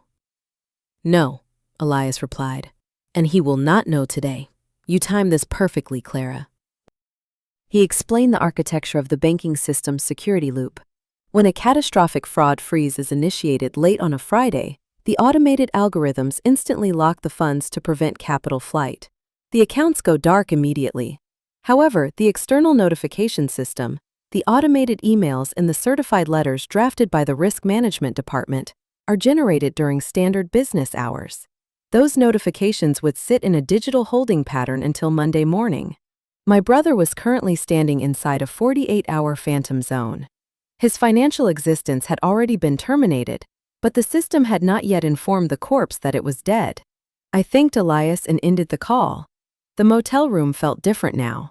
No, Elias replied, and he will not know today. You timed this perfectly, Clara. He explained the architecture of the banking system's security loop. When a catastrophic fraud freeze is initiated late on a Friday, the automated algorithms instantly lock the funds to prevent capital flight. The accounts go dark immediately. However, the external notification system, The automated emails and the certified letters drafted by the risk management department are generated during standard business hours. Those notifications would sit in a digital holding pattern until Monday morning. My brother was currently standing inside a 48-hour phantom zone. His financial existence had already been terminated, but the system had not yet informed the corpse that it was dead. I thanked Elias and ended the call. The motel room felt different now.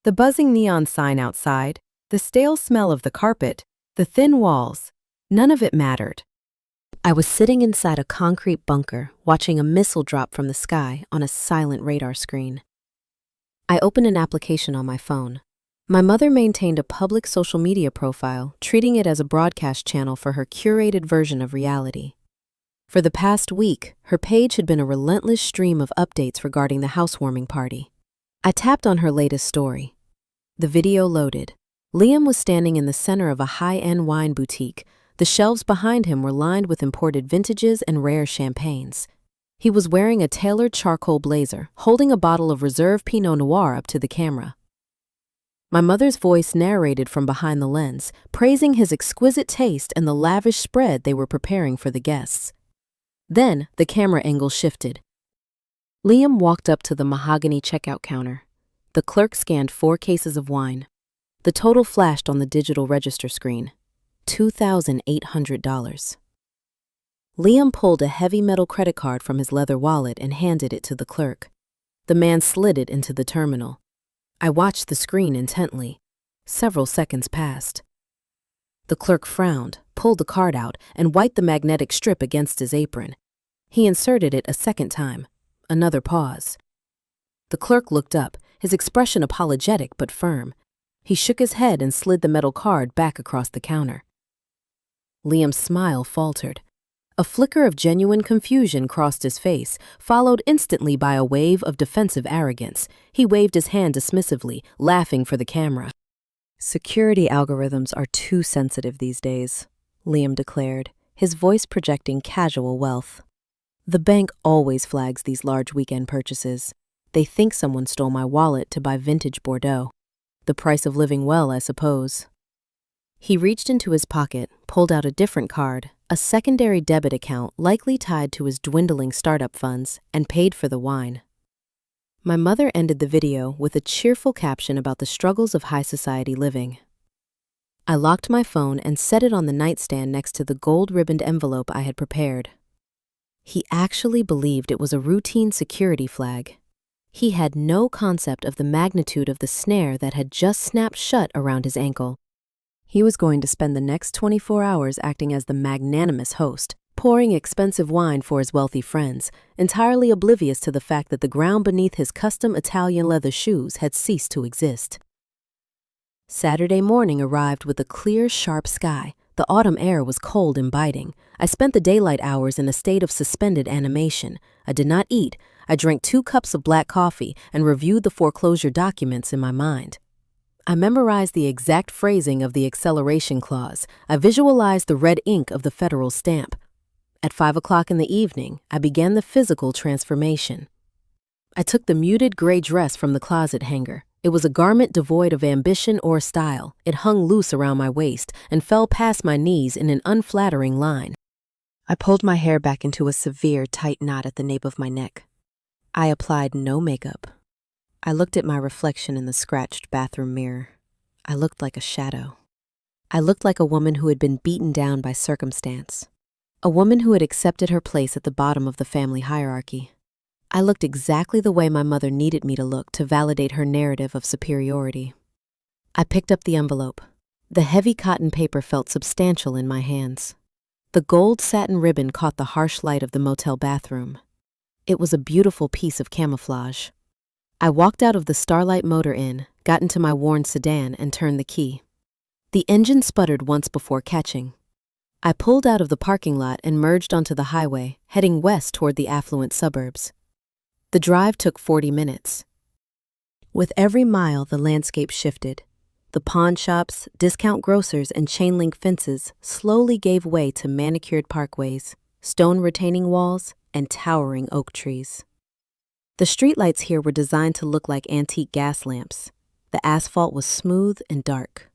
The buzzing neon sign outside, the stale smell of the carpet, the thin walls, none of it mattered. I was sitting inside a concrete bunker, watching a missile drop from the sky on a silent radar screen. I opened an application on my phone. My mother maintained a public social media profile, treating it as a broadcast channel for her curated version of reality. For the past week, her page had been a relentless stream of updates regarding the housewarming party. I tapped on her latest story. The video loaded. Liam was standing in the center of a high-end wine boutique. The shelves behind him were lined with imported vintages and rare champagnes. He was wearing a tailored charcoal blazer, holding a bottle of Reserve Pinot Noir up to the camera. My mother's voice narrated from behind the lens, praising his exquisite taste and the lavish spread they were preparing for the guests. Then, the camera angle shifted. Liam walked up to the mahogany checkout counter. The clerk scanned 4 cases of wine. The total flashed on the digital register screen. $2,800. Liam pulled a heavy metal credit card from his leather wallet and handed it to the clerk. The man slid it into the terminal. I watched the screen intently. Several seconds passed. The clerk frowned, pulled the card out, and wiped the magnetic strip against his apron. He inserted it a second time. Another pause. The clerk looked up, his expression apologetic but firm. He shook his head and slid the metal card back across the counter. Liam's smile faltered. A flicker of genuine confusion crossed his face, followed instantly by a wave of defensive arrogance. He waved his hand dismissively, laughing for the camera. "Security algorithms are too sensitive these days," Liam declared, his voice projecting casual wealth. "The bank always flags these large weekend purchases. They think someone stole my wallet to buy vintage Bordeaux. The price of living well, I suppose." He reached into his pocket, pulled out a different card, a secondary debit account likely tied to his dwindling startup funds, and paid for the wine. My mother ended the video with a cheerful caption about the struggles of high society living. I locked my phone and set it on the nightstand next to the gold-ribboned envelope I had prepared. He actually believed it was a routine security flag. He had no concept of the magnitude of the snare that had just snapped shut around his ankle. He was going to spend the next 24 hours acting as the magnanimous host, pouring expensive wine for his wealthy friends, entirely oblivious to the fact that the ground beneath his custom Italian leather shoes had ceased to exist. Saturday morning arrived with a clear, sharp sky. The autumn air was cold and biting. I spent the daylight hours in a state of suspended animation. I did not eat. I drank 2 cups of black coffee and reviewed the foreclosure documents in my mind. I memorized the exact phrasing of the acceleration clause. I visualized the red ink of the federal stamp. At 5 o'clock in the evening, I began the physical transformation. I took the muted gray dress from the closet hanger. It was a garment devoid of ambition or style. It hung loose around my waist and fell past my knees in an unflattering line. I pulled my hair back into a severe, tight knot at the nape of my neck. I applied no makeup. I looked at my reflection in the scratched bathroom mirror. I looked like a shadow. I looked like a woman who had been beaten down by circumstance. A woman who had accepted her place at the bottom of the family hierarchy. I looked exactly the way my mother needed me to look to validate her narrative of superiority. I picked up the envelope. The heavy cotton paper felt substantial in my hands. The gold satin ribbon caught the harsh light of the motel bathroom. It was a beautiful piece of camouflage. I walked out of the Starlight Motor Inn, got into my worn sedan, and turned the key. The engine sputtered once before catching. I pulled out of the parking lot and merged onto the highway, heading west toward the affluent suburbs. The drive took 40 minutes. With every mile, the landscape shifted. The pawn shops, discount grocers, and chain-link fences slowly gave way to manicured parkways, stone retaining walls, and towering oak trees. The streetlights here were designed to look like antique gas lamps. The asphalt was smooth and dark.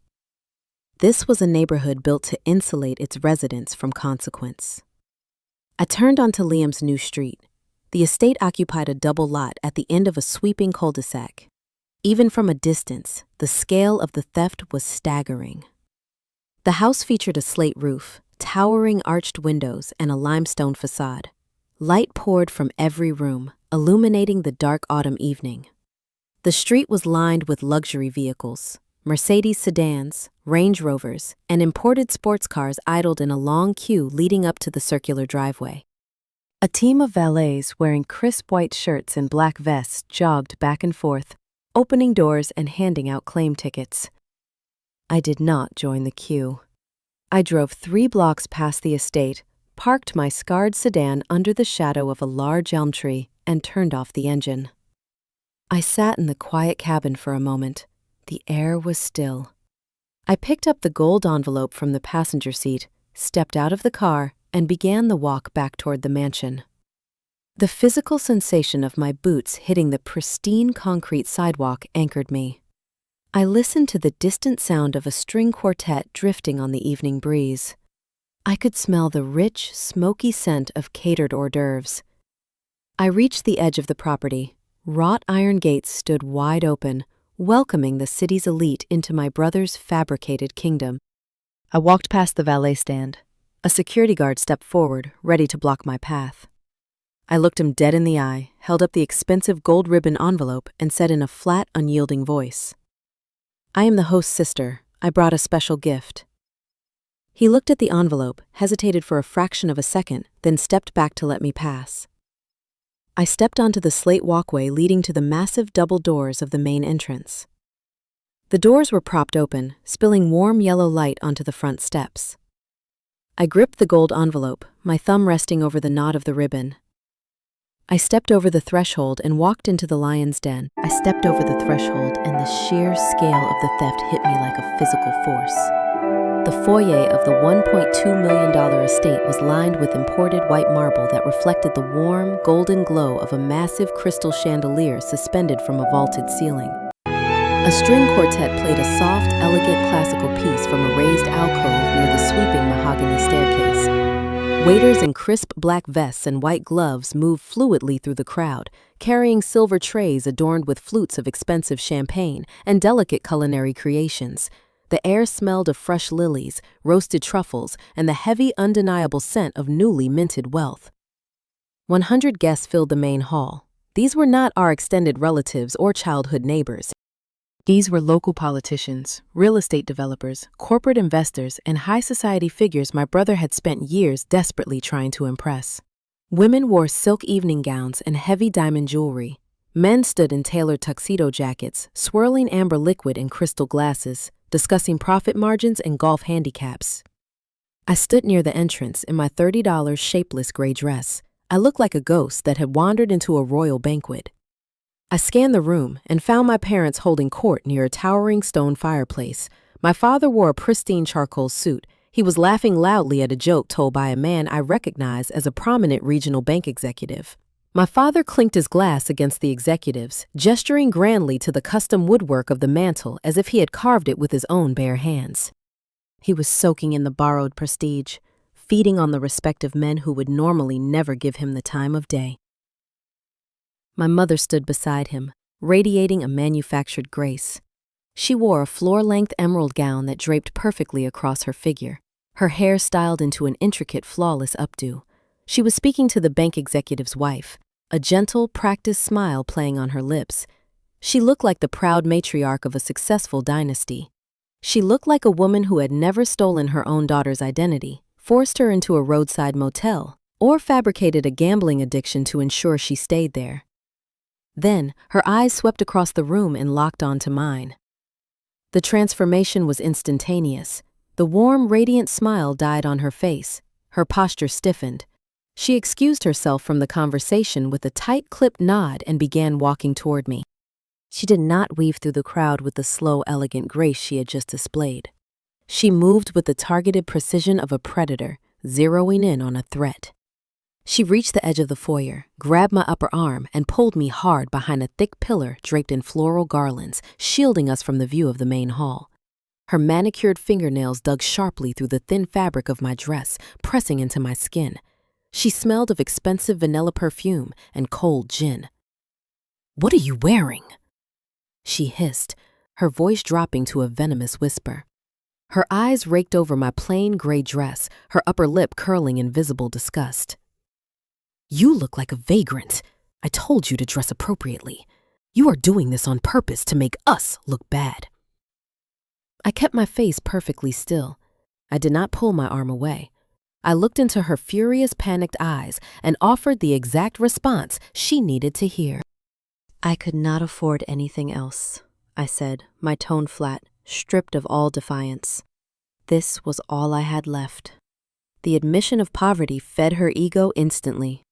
This was a neighborhood built to insulate its residents from consequence. I turned onto Liam's new street. The estate occupied a double lot at the end of a sweeping cul-de-sac. Even from a distance, the scale of the theft was staggering. The house featured a slate roof, towering arched windows, and a limestone facade. Light poured from every room, illuminating the dark autumn evening. The street was lined with luxury vehicles. Mercedes sedans, Range Rovers, and imported sports cars idled in a long queue leading up to the circular driveway. A team of valets wearing crisp white shirts and black vests jogged back and forth, opening doors and handing out claim tickets. I did not join the queue. I drove 3 blocks past the estate, parked my scarred sedan under the shadow of a large elm tree, and turned off the engine. I sat in the quiet cabin for a moment. The air was still. I picked up the gold envelope from the passenger seat, stepped out of the car, and began the walk back toward the mansion. The physical sensation of my boots hitting the pristine concrete sidewalk anchored me. I listened to the distant sound of a string quartet drifting on the evening breeze. I could smell the rich, smoky scent of catered hors d'oeuvres. I reached the edge of the property. Wrought iron gates stood wide open, welcoming the city's elite into my brother's fabricated kingdom. I walked past the valet stand. A security guard stepped forward, ready to block my path. I looked him dead in the eye, held up the expensive gold ribbon envelope, and said in a flat, unyielding voice, "I am the host's sister. I brought a special gift." He looked at the envelope, hesitated for a fraction of a second, then stepped back to let me pass. I stepped onto the slate walkway leading to the massive double doors of the main entrance. The doors were propped open, spilling warm yellow light onto the front steps. I gripped the gold envelope, my thumb resting over the knot of the ribbon. I stepped over the threshold and walked into the lion's den. I stepped over the threshold, and the sheer scale of the theft hit me like a physical force. The foyer of the $1.2 million estate was lined with imported white marble that reflected the warm, golden glow of a massive crystal chandelier suspended from a vaulted ceiling. A string quartet played a soft, elegant classical piece from a raised alcove near the sweeping mahogany staircase. Waiters in crisp black vests and white gloves moved fluidly through the crowd, carrying silver trays adorned with flutes of expensive champagne and delicate culinary creations. The air smelled of fresh lilies, roasted truffles, and the heavy, undeniable scent of newly minted wealth. 100 guests filled the main hall. These were not our extended relatives or childhood neighbors. These were local politicians, real estate developers, corporate investors, and high society figures my brother had spent years desperately trying to impress. Women wore silk evening gowns and heavy diamond jewelry. Men stood in tailored tuxedo jackets, swirling amber liquid in crystal glasses, discussing profit margins and golf handicaps. I stood near the entrance in my $30 shapeless gray dress. I looked like a ghost that had wandered into a royal banquet. I scanned the room and found my parents holding court near a towering stone fireplace. My father wore a pristine charcoal suit. He was laughing loudly at a joke told by a man I recognized as a prominent regional bank executive. My father clinked his glass against the executive's, gesturing grandly to the custom woodwork of the mantel as if he had carved it with his own bare hands. He was soaking in the borrowed prestige, feeding on the respect of men who would normally never give him the time of day. My mother stood beside him, radiating a manufactured grace. She wore a floor-length emerald gown that draped perfectly across her figure, her hair styled into an intricate, flawless updo. She was speaking to the bank executive's wife, a gentle, practiced smile playing on her lips. She looked like the proud matriarch of a successful dynasty. She looked like a woman who had never stolen her own daughter's identity, forced her into a roadside motel, or fabricated a gambling addiction to ensure she stayed there. Then, her eyes swept across the room and locked onto mine. The transformation was instantaneous. The warm, radiant smile died on her face. Her posture stiffened. She excused herself from the conversation with a tight-clipped nod and began walking toward me. She did not weave through the crowd with the slow, elegant grace she had just displayed. She moved with the targeted precision of a predator, zeroing in on a threat. She reached the edge of the foyer, grabbed my upper arm, and pulled me hard behind a thick pillar draped in floral garlands, shielding us from the view of the main hall. Her manicured fingernails dug sharply through the thin fabric of my dress, pressing into my skin. She smelled of expensive vanilla perfume and cold gin. "What are you wearing?" she hissed, her voice dropping to a venomous whisper. Her eyes raked over my plain gray dress, her upper lip curling in visible disgust. "You look like a vagrant. I told you to dress appropriately. You are doing this on purpose to make us look bad." I kept my face perfectly still. I did not pull my arm away. I looked into her furious, panicked eyes and offered the exact response she needed to hear. "I could not afford anything else," I said, my tone flat, stripped of all defiance. This was all I had left. The admission of poverty fed her ego instantly.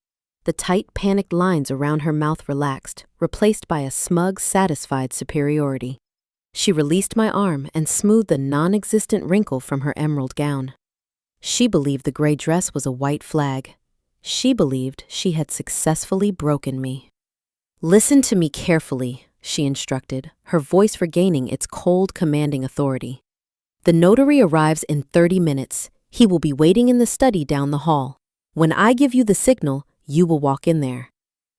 The tight, panicked lines around her mouth relaxed, replaced by a smug, satisfied superiority. She released my arm and smoothed the non-existent wrinkle from her emerald gown. She believed the gray dress was a white flag. She believed she had successfully broken me. "Listen to me carefully," she instructed, her voice regaining its cold, commanding authority. "The notary arrives in 30 minutes. He will be waiting in the study down the hall. When I give you the signal, you will walk in there.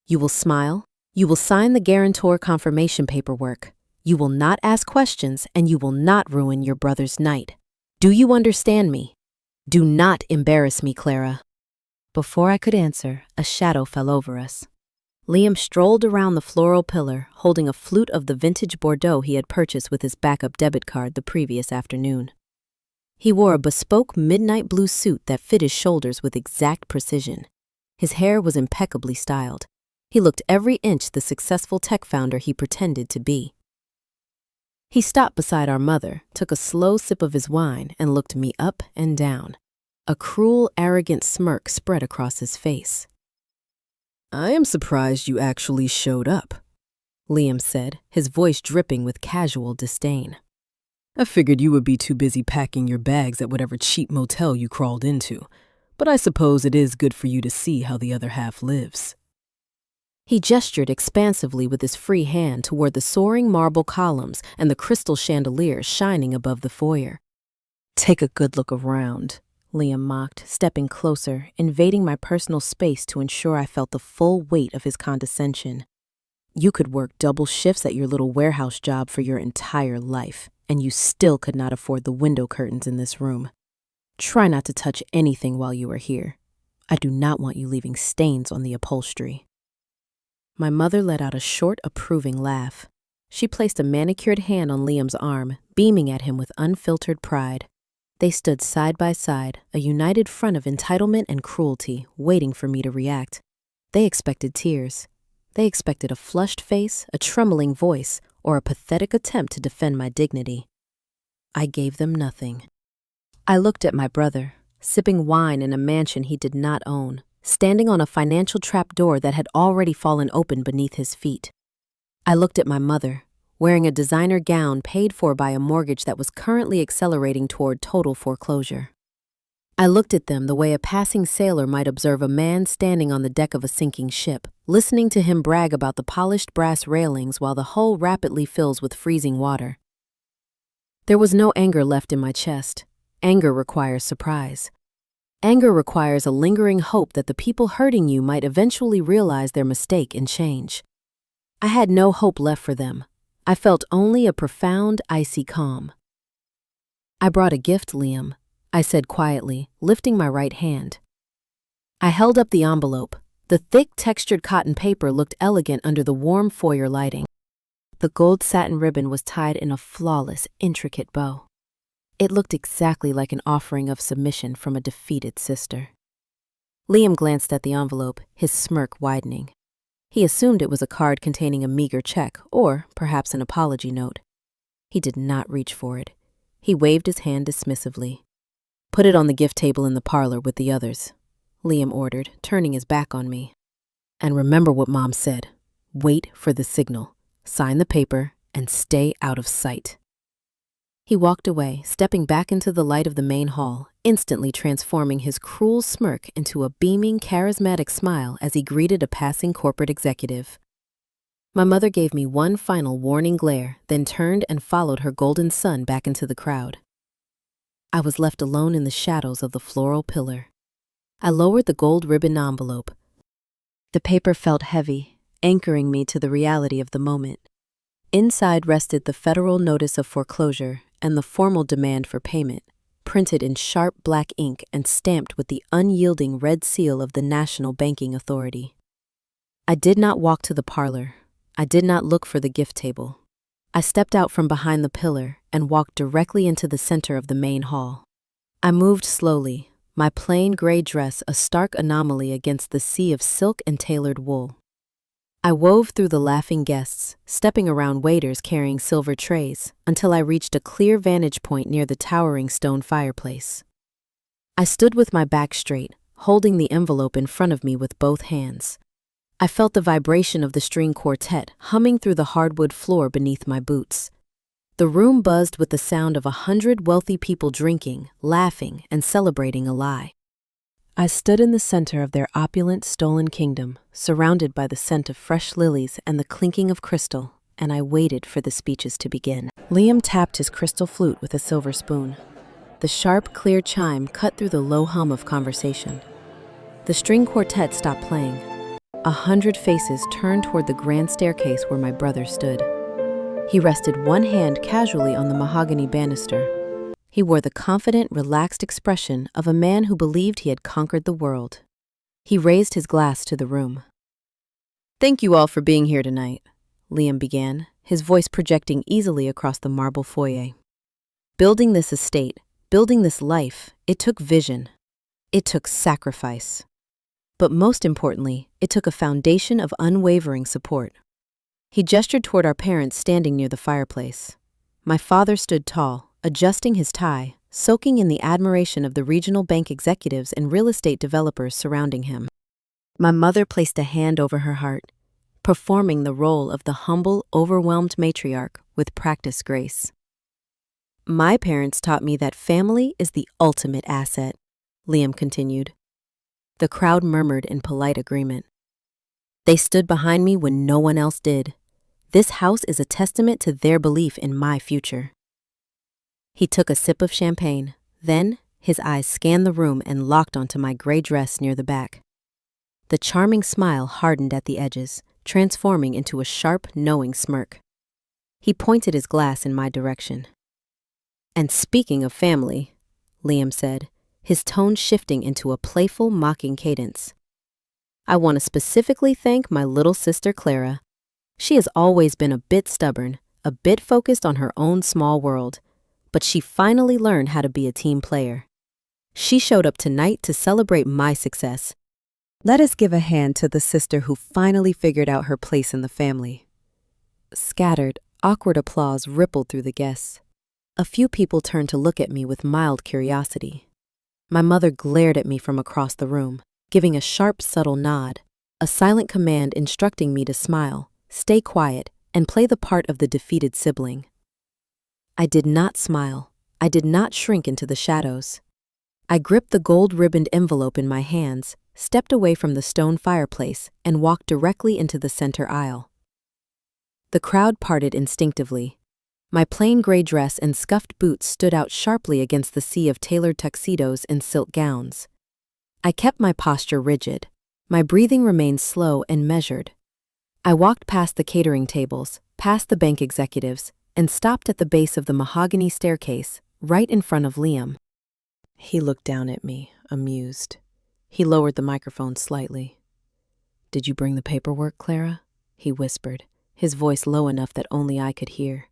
You will smile. You will sign the guarantor confirmation paperwork. You will not ask questions, and you will not ruin your brother's night. Do you understand me? Do not embarrass me, Clara." Before I could answer, a shadow fell over us. Liam strolled around the floral pillar, holding a flute of the vintage Bordeaux he had purchased with his backup debit card the previous afternoon. He wore a bespoke midnight blue suit that fit his shoulders with exact precision. His hair was impeccably styled. He looked every inch the successful tech founder he pretended to be. He stopped beside our mother, took a slow sip of his wine, and looked me up and down. A cruel, arrogant smirk spread across his face. "I am surprised you actually showed up," Liam said, his voice dripping with casual disdain. "I figured you would be too busy packing your bags at whatever cheap motel you crawled into, but I suppose it is good for you to see how the other half lives." He gestured expansively with his free hand toward the soaring marble columns and the crystal chandeliers shining above the foyer. "Take a good look around," Liam mocked, stepping closer, invading my personal space to ensure I felt the full weight of his condescension. "You could work double shifts at your little warehouse job for your entire life, and you still could not afford the window curtains in this room. Try not to touch anything while you are here. I do not want you leaving stains on the upholstery." My mother let out a short, approving laugh. She placed a manicured hand on Liam's arm, beaming at him with unfiltered pride. They stood side by side, a united front of entitlement and cruelty, waiting for me to react. They expected tears. They expected a flushed face, a trembling voice, or a pathetic attempt to defend my dignity. I gave them nothing. I looked at my brother, sipping wine in a mansion he did not own, standing on a financial trapdoor that had already fallen open beneath his feet. I looked at my mother, wearing a designer gown paid for by a mortgage that was currently accelerating toward total foreclosure. I looked at them the way a passing sailor might observe a man standing on the deck of a sinking ship, listening to him brag about the polished brass railings while the hull rapidly fills with freezing water. There was no anger left in my chest. Anger requires surprise. Anger requires a lingering hope that the people hurting you might eventually realize their mistake and change. I had no hope left for them. I felt only a profound, icy calm. "I brought a gift, Liam," I said quietly, lifting my right hand. I held up the envelope. The thick, textured cotton paper looked elegant under the warm foyer lighting. The gold satin ribbon was tied in a flawless, intricate bow. It looked exactly like an offering of submission from a defeated sister. Liam glanced at the envelope, his smirk widening. He assumed it was a card containing a meager check, or perhaps an apology note. He did not reach for it. He waved his hand dismissively. "Put it on the gift table in the parlor with the others," Liam ordered, turning his back on me. "And remember what Mom said. Wait for the signal. Sign the paper and stay out of sight." He walked away, stepping back into the light of the main hall, instantly transforming his cruel smirk into a beaming, charismatic smile as he greeted a passing corporate executive. My mother gave me one final warning glare, then turned and followed her golden son back into the crowd. I was left alone in the shadows of the floral pillar. I lowered the gold ribbon envelope. The paper felt heavy, anchoring me to the reality of the moment. Inside rested the federal notice of foreclosure and the formal demand for payment, printed in sharp black ink and stamped with the unyielding red seal of the National Banking Authority. I did not walk to the parlor. I did not look for the gift table. I stepped out from behind the pillar and walked directly into the center of the main hall. I moved slowly, my plain gray dress a stark anomaly against the sea of silk and tailored wool. I wove through the laughing guests, stepping around waiters carrying silver trays, until I reached a clear vantage point near the towering stone fireplace. I stood with my back straight, holding the envelope in front of me with both hands. I felt the vibration of the string quartet humming through the hardwood floor beneath my boots. The room buzzed with the sound of 100 wealthy people drinking, laughing, and celebrating a lie. I stood in the center of their opulent, stolen kingdom, surrounded by the scent of fresh lilies and the clinking of crystal, and I waited for the speeches to begin. Liam tapped his crystal flute with a silver spoon. The sharp, clear chime cut through the low hum of conversation. The string quartet stopped playing. 100 faces turned toward the grand staircase where my brother stood. He rested one hand casually on the mahogany banister. He wore the confident, relaxed expression of a man who believed he had conquered the world. He raised his glass to the room. "Thank you all for being here tonight," Liam began, his voice projecting easily across the marble foyer. "Building this estate, building this life, it took vision. It took sacrifice. But most importantly, it took a foundation of unwavering support." He gestured toward our parents standing near the fireplace. My father stood tall, adjusting his tie, soaking in the admiration of the regional bank executives and real estate developers surrounding him. My mother placed a hand over her heart, performing the role of the humble, overwhelmed matriarch with practiced grace. "My parents taught me that family is the ultimate asset," Liam continued. The crowd murmured in polite agreement. "They stood behind me when no one else did. This house is a testament to their belief in my future." He took a sip of champagne. Then, his eyes scanned the room and locked onto my gray dress near the back. The charming smile hardened at the edges, transforming into a sharp, knowing smirk. He pointed his glass in my direction. "And speaking of family," Liam said, his tone shifting into a playful, mocking cadence, "I want to specifically thank my little sister Clara. She has always been a bit stubborn, a bit focused on her own small world, but she finally learned how to be a team player. She showed up tonight to celebrate my success. Let us give a hand to the sister who finally figured out her place in the family." Scattered, awkward applause rippled through the guests. A few people turned to look at me with mild curiosity. My mother glared at me from across the room, giving a sharp, subtle nod, a silent command instructing me to smile, stay quiet, and play the part of the defeated sibling. I did not smile. I did not shrink into the shadows. I gripped the gold-ribboned envelope in my hands, stepped away from the stone fireplace, and walked directly into the center aisle. The crowd parted instinctively. My plain gray dress and scuffed boots stood out sharply against the sea of tailored tuxedos and silk gowns. I kept my posture rigid. My breathing remained slow and measured. I walked past the catering tables, past the bank executives, and stopped at the base of the mahogany staircase, right in front of Liam. He looked down at me, amused. He lowered the microphone slightly. "Did you bring the paperwork, Clara?" he whispered, his voice low enough that only I could hear.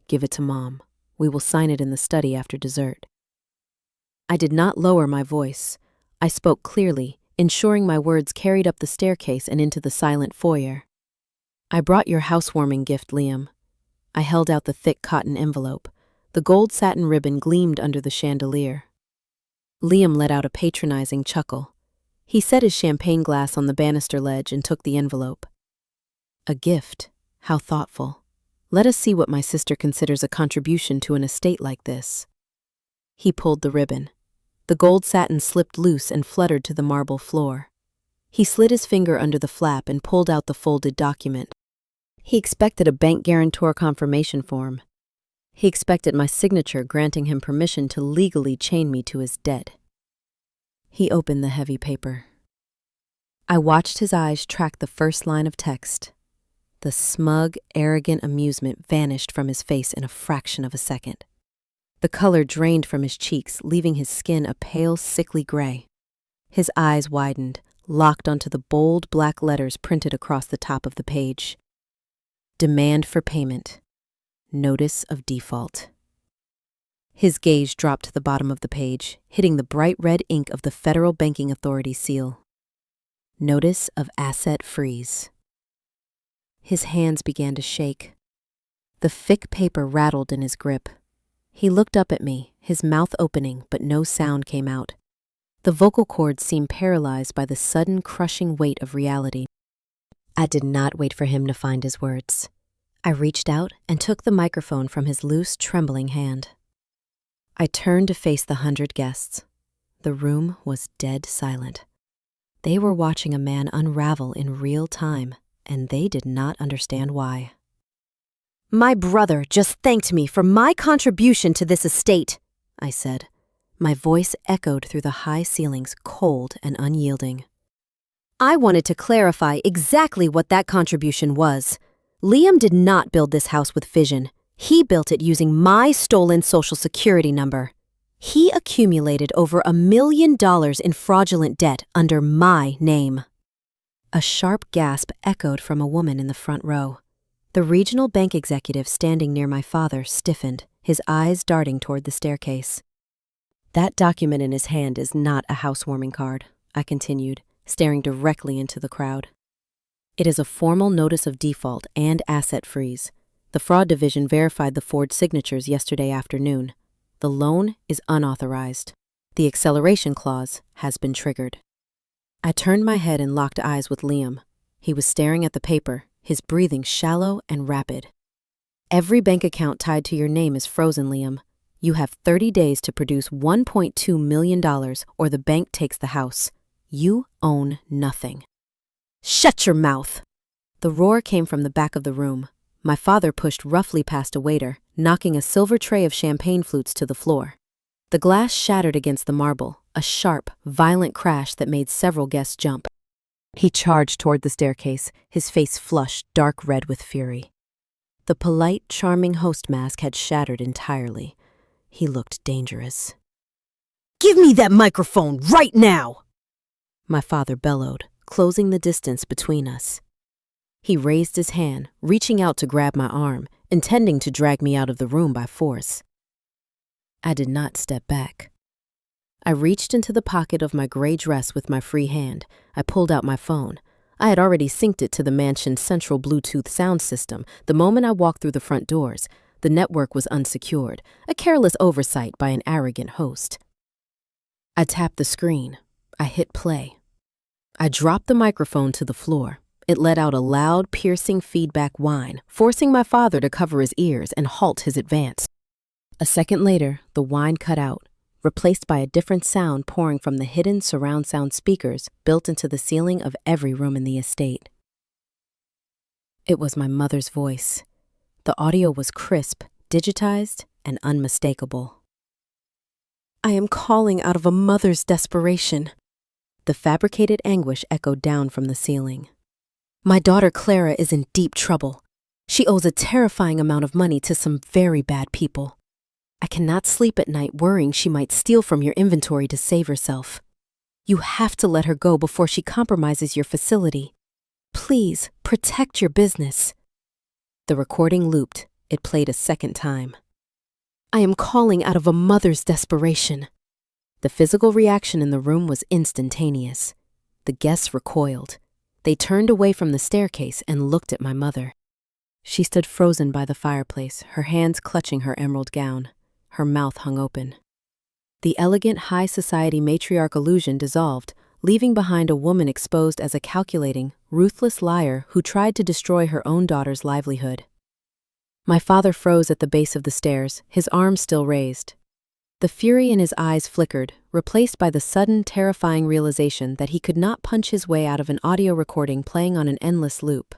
"Give it to Mom. We will sign it in the study after dessert." I did not lower my voice. I spoke clearly, ensuring my words carried up the staircase and into the silent foyer. "I brought your housewarming gift, Liam." I held out the thick cotton envelope. The gold satin ribbon gleamed under the chandelier. Liam let out a patronizing chuckle. He set his champagne glass on the banister ledge and took the envelope. "A gift? How thoughtful. Let us see what my sister considers a contribution to an estate like this." He pulled the ribbon. The gold satin slipped loose and fluttered to the marble floor. He slid his finger under the flap and pulled out the folded document. He expected a bank guarantor confirmation form. He expected my signature granting him permission to legally chain me to his debt. He opened the heavy paper. I watched his eyes track the first line of text. The smug, arrogant amusement vanished from his face in a fraction of a second. The color drained from his cheeks, leaving his skin a pale, sickly gray. His eyes widened, locked onto the bold black letters printed across the top of the page. Demand for payment. Notice of default. His gaze dropped to the bottom of the page, hitting the bright red ink of the Federal Banking Authority seal. Notice of asset freeze. His hands began to shake. The thick paper rattled in his grip. He looked up at me, his mouth opening, but no sound came out. The vocal cords seemed paralyzed by the sudden crushing weight of reality. I did not wait for him to find his words. I reached out and took the microphone from his loose, trembling hand. I turned to face the 100 guests. The room was dead silent. They were watching a man unravel in real time, and they did not understand why. My brother just thanked me for my contribution to this estate, I said. My voice echoed through the high ceilings, cold and unyielding. I wanted to clarify exactly what that contribution was. Liam did not build this house with fission. He built it using my stolen Social Security number. He accumulated over $1 million in fraudulent debt under my name. A sharp gasp echoed from a woman in the front row. The regional bank executive standing near my father stiffened, his eyes darting toward the staircase. That document in his hand is not a housewarming card, I continued, staring directly into the crowd. It is a formal notice of default and asset freeze. The fraud division verified the forged signatures yesterday afternoon. The loan is unauthorized. The acceleration clause has been triggered. I turned my head and locked eyes with Liam. He was staring at the paper, his breathing shallow and rapid. Every bank account tied to your name is frozen, Liam. You have 30 days to produce $1.2 million or the bank takes the house. You own nothing. Shut your mouth! The roar came from the back of the room. My father pushed roughly past a waiter, knocking a silver tray of champagne flutes to the floor. The glass shattered against the marble, a sharp, violent crash that made several guests jump. He charged toward the staircase, his face flushed dark red with fury. The polite, charming host mask had shattered entirely. He looked dangerous. Give me that microphone right now! My father bellowed, closing the distance between us. He raised his hand, reaching out to grab my arm, intending to drag me out of the room by force. I did not step back. I reached into the pocket of my gray dress with my free hand. I pulled out my phone. I had already synced it to the mansion's central Bluetooth sound system the moment I walked through the front doors. The network was unsecured, a careless oversight by an arrogant host. I tapped the screen. I hit play. I dropped the microphone to the floor. It let out a loud, piercing feedback whine, forcing my father to cover his ears and halt his advance. A second later, the whine cut out, replaced by a different sound pouring from the hidden surround sound speakers built into the ceiling of every room in the estate. It was my mother's voice. The audio was crisp, digitized, and unmistakable. I am calling out of a mother's desperation. The fabricated anguish echoed down from the ceiling. My daughter Clara is in deep trouble. She owes a terrifying amount of money to some very bad people. I cannot sleep at night worrying she might steal from your inventory to save herself. You have to let her go before she compromises your facility. Please, protect your business. The recording looped. It played a second time. I am calling out of a mother's desperation. The physical reaction in the room was instantaneous. The guests recoiled. They turned away from the staircase and looked at my mother. She stood frozen by the fireplace, her hands clutching her emerald gown. Her mouth hung open. The elegant high society matriarch illusion dissolved, leaving behind a woman exposed as a calculating, ruthless liar who tried to destroy her own daughter's livelihood. My father froze at the base of the stairs, his arms still raised. The fury in his eyes flickered, replaced by the sudden, terrifying realization that he could not punch his way out of an audio recording playing on an endless loop.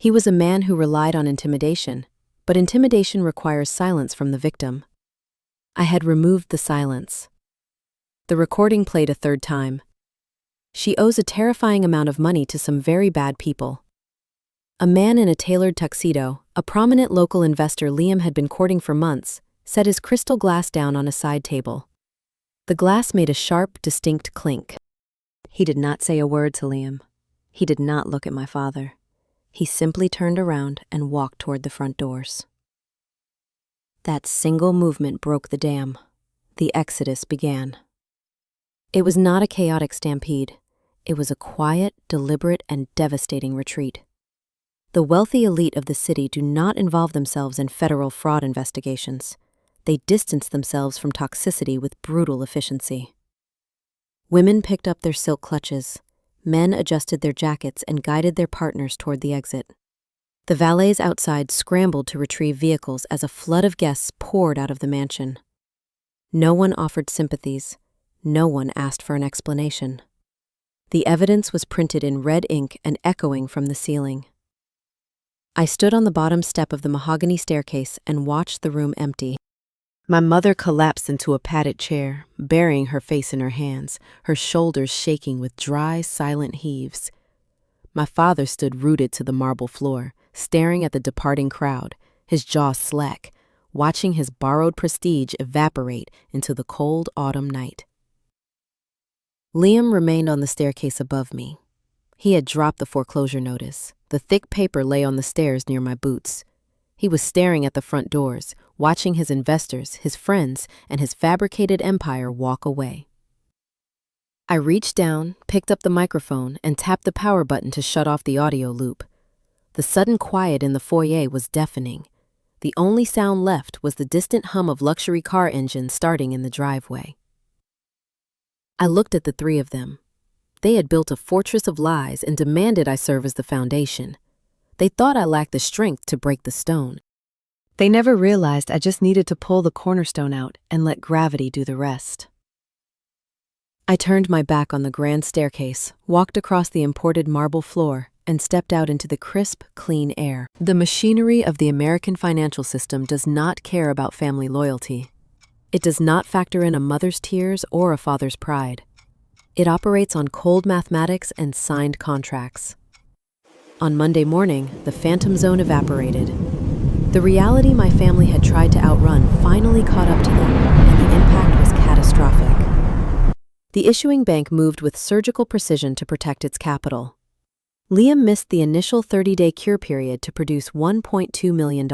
He was a man who relied on intimidation, but intimidation requires silence from the victim. I had removed the silence. The recording played a third time. She owes a terrifying amount of money to some very bad people. A man in a tailored tuxedo, a prominent local investor Liam had been courting for months, set his crystal glass down on a side table. The glass made a sharp, distinct clink. He did not say a word to Liam. He did not look at my father. He simply turned around and walked toward the front doors. That single movement broke the dam. The exodus began. It was not a chaotic stampede. It was a quiet, deliberate, and devastating retreat. The wealthy elite of the city do not involve themselves in federal fraud investigations. They distance themselves from toxicity with brutal efficiency. Women picked up their silk clutches. Men adjusted their jackets and guided their partners toward the exit. The valets outside scrambled to retrieve vehicles as a flood of guests poured out of the mansion. No one offered sympathies. No one asked for an explanation. The evidence was printed in red ink and echoing from the ceiling. I stood on the bottom step of the mahogany staircase and watched the room empty. My mother collapsed into a padded chair, burying her face in her hands, her shoulders shaking with dry, silent heaves. My father stood rooted to the marble floor, staring at the departing crowd, his jaw slack, watching his borrowed prestige evaporate into the cold autumn night. Liam remained on the staircase above me. He had dropped the foreclosure notice. The thick paper lay on the stairs near my boots. He was staring at the front doors, watching his investors, his friends, and his fabricated empire walk away. I reached down, picked up the microphone, and tapped the power button to shut off the audio loop. The sudden quiet in the foyer was deafening. The only sound left was the distant hum of luxury car engines starting in the driveway. I looked at the three of them. They had built a fortress of lies and demanded I serve as the foundation. They thought I lacked the strength to break the stone. They never realized I just needed to pull the cornerstone out and let gravity do the rest. I turned my back on the grand staircase, walked across the imported marble floor, and stepped out into the crisp, clean air. The machinery of the American financial system does not care about family loyalty. It does not factor in a mother's tears or a father's pride. It operates on cold mathematics and signed contracts. On Monday morning, the phantom zone evaporated. The reality my family had tried to outrun finally caught up to them, and the impact was catastrophic. The issuing bank moved with surgical precision to protect its capital. Liam missed the initial 30-day cure period to produce $1.2 million.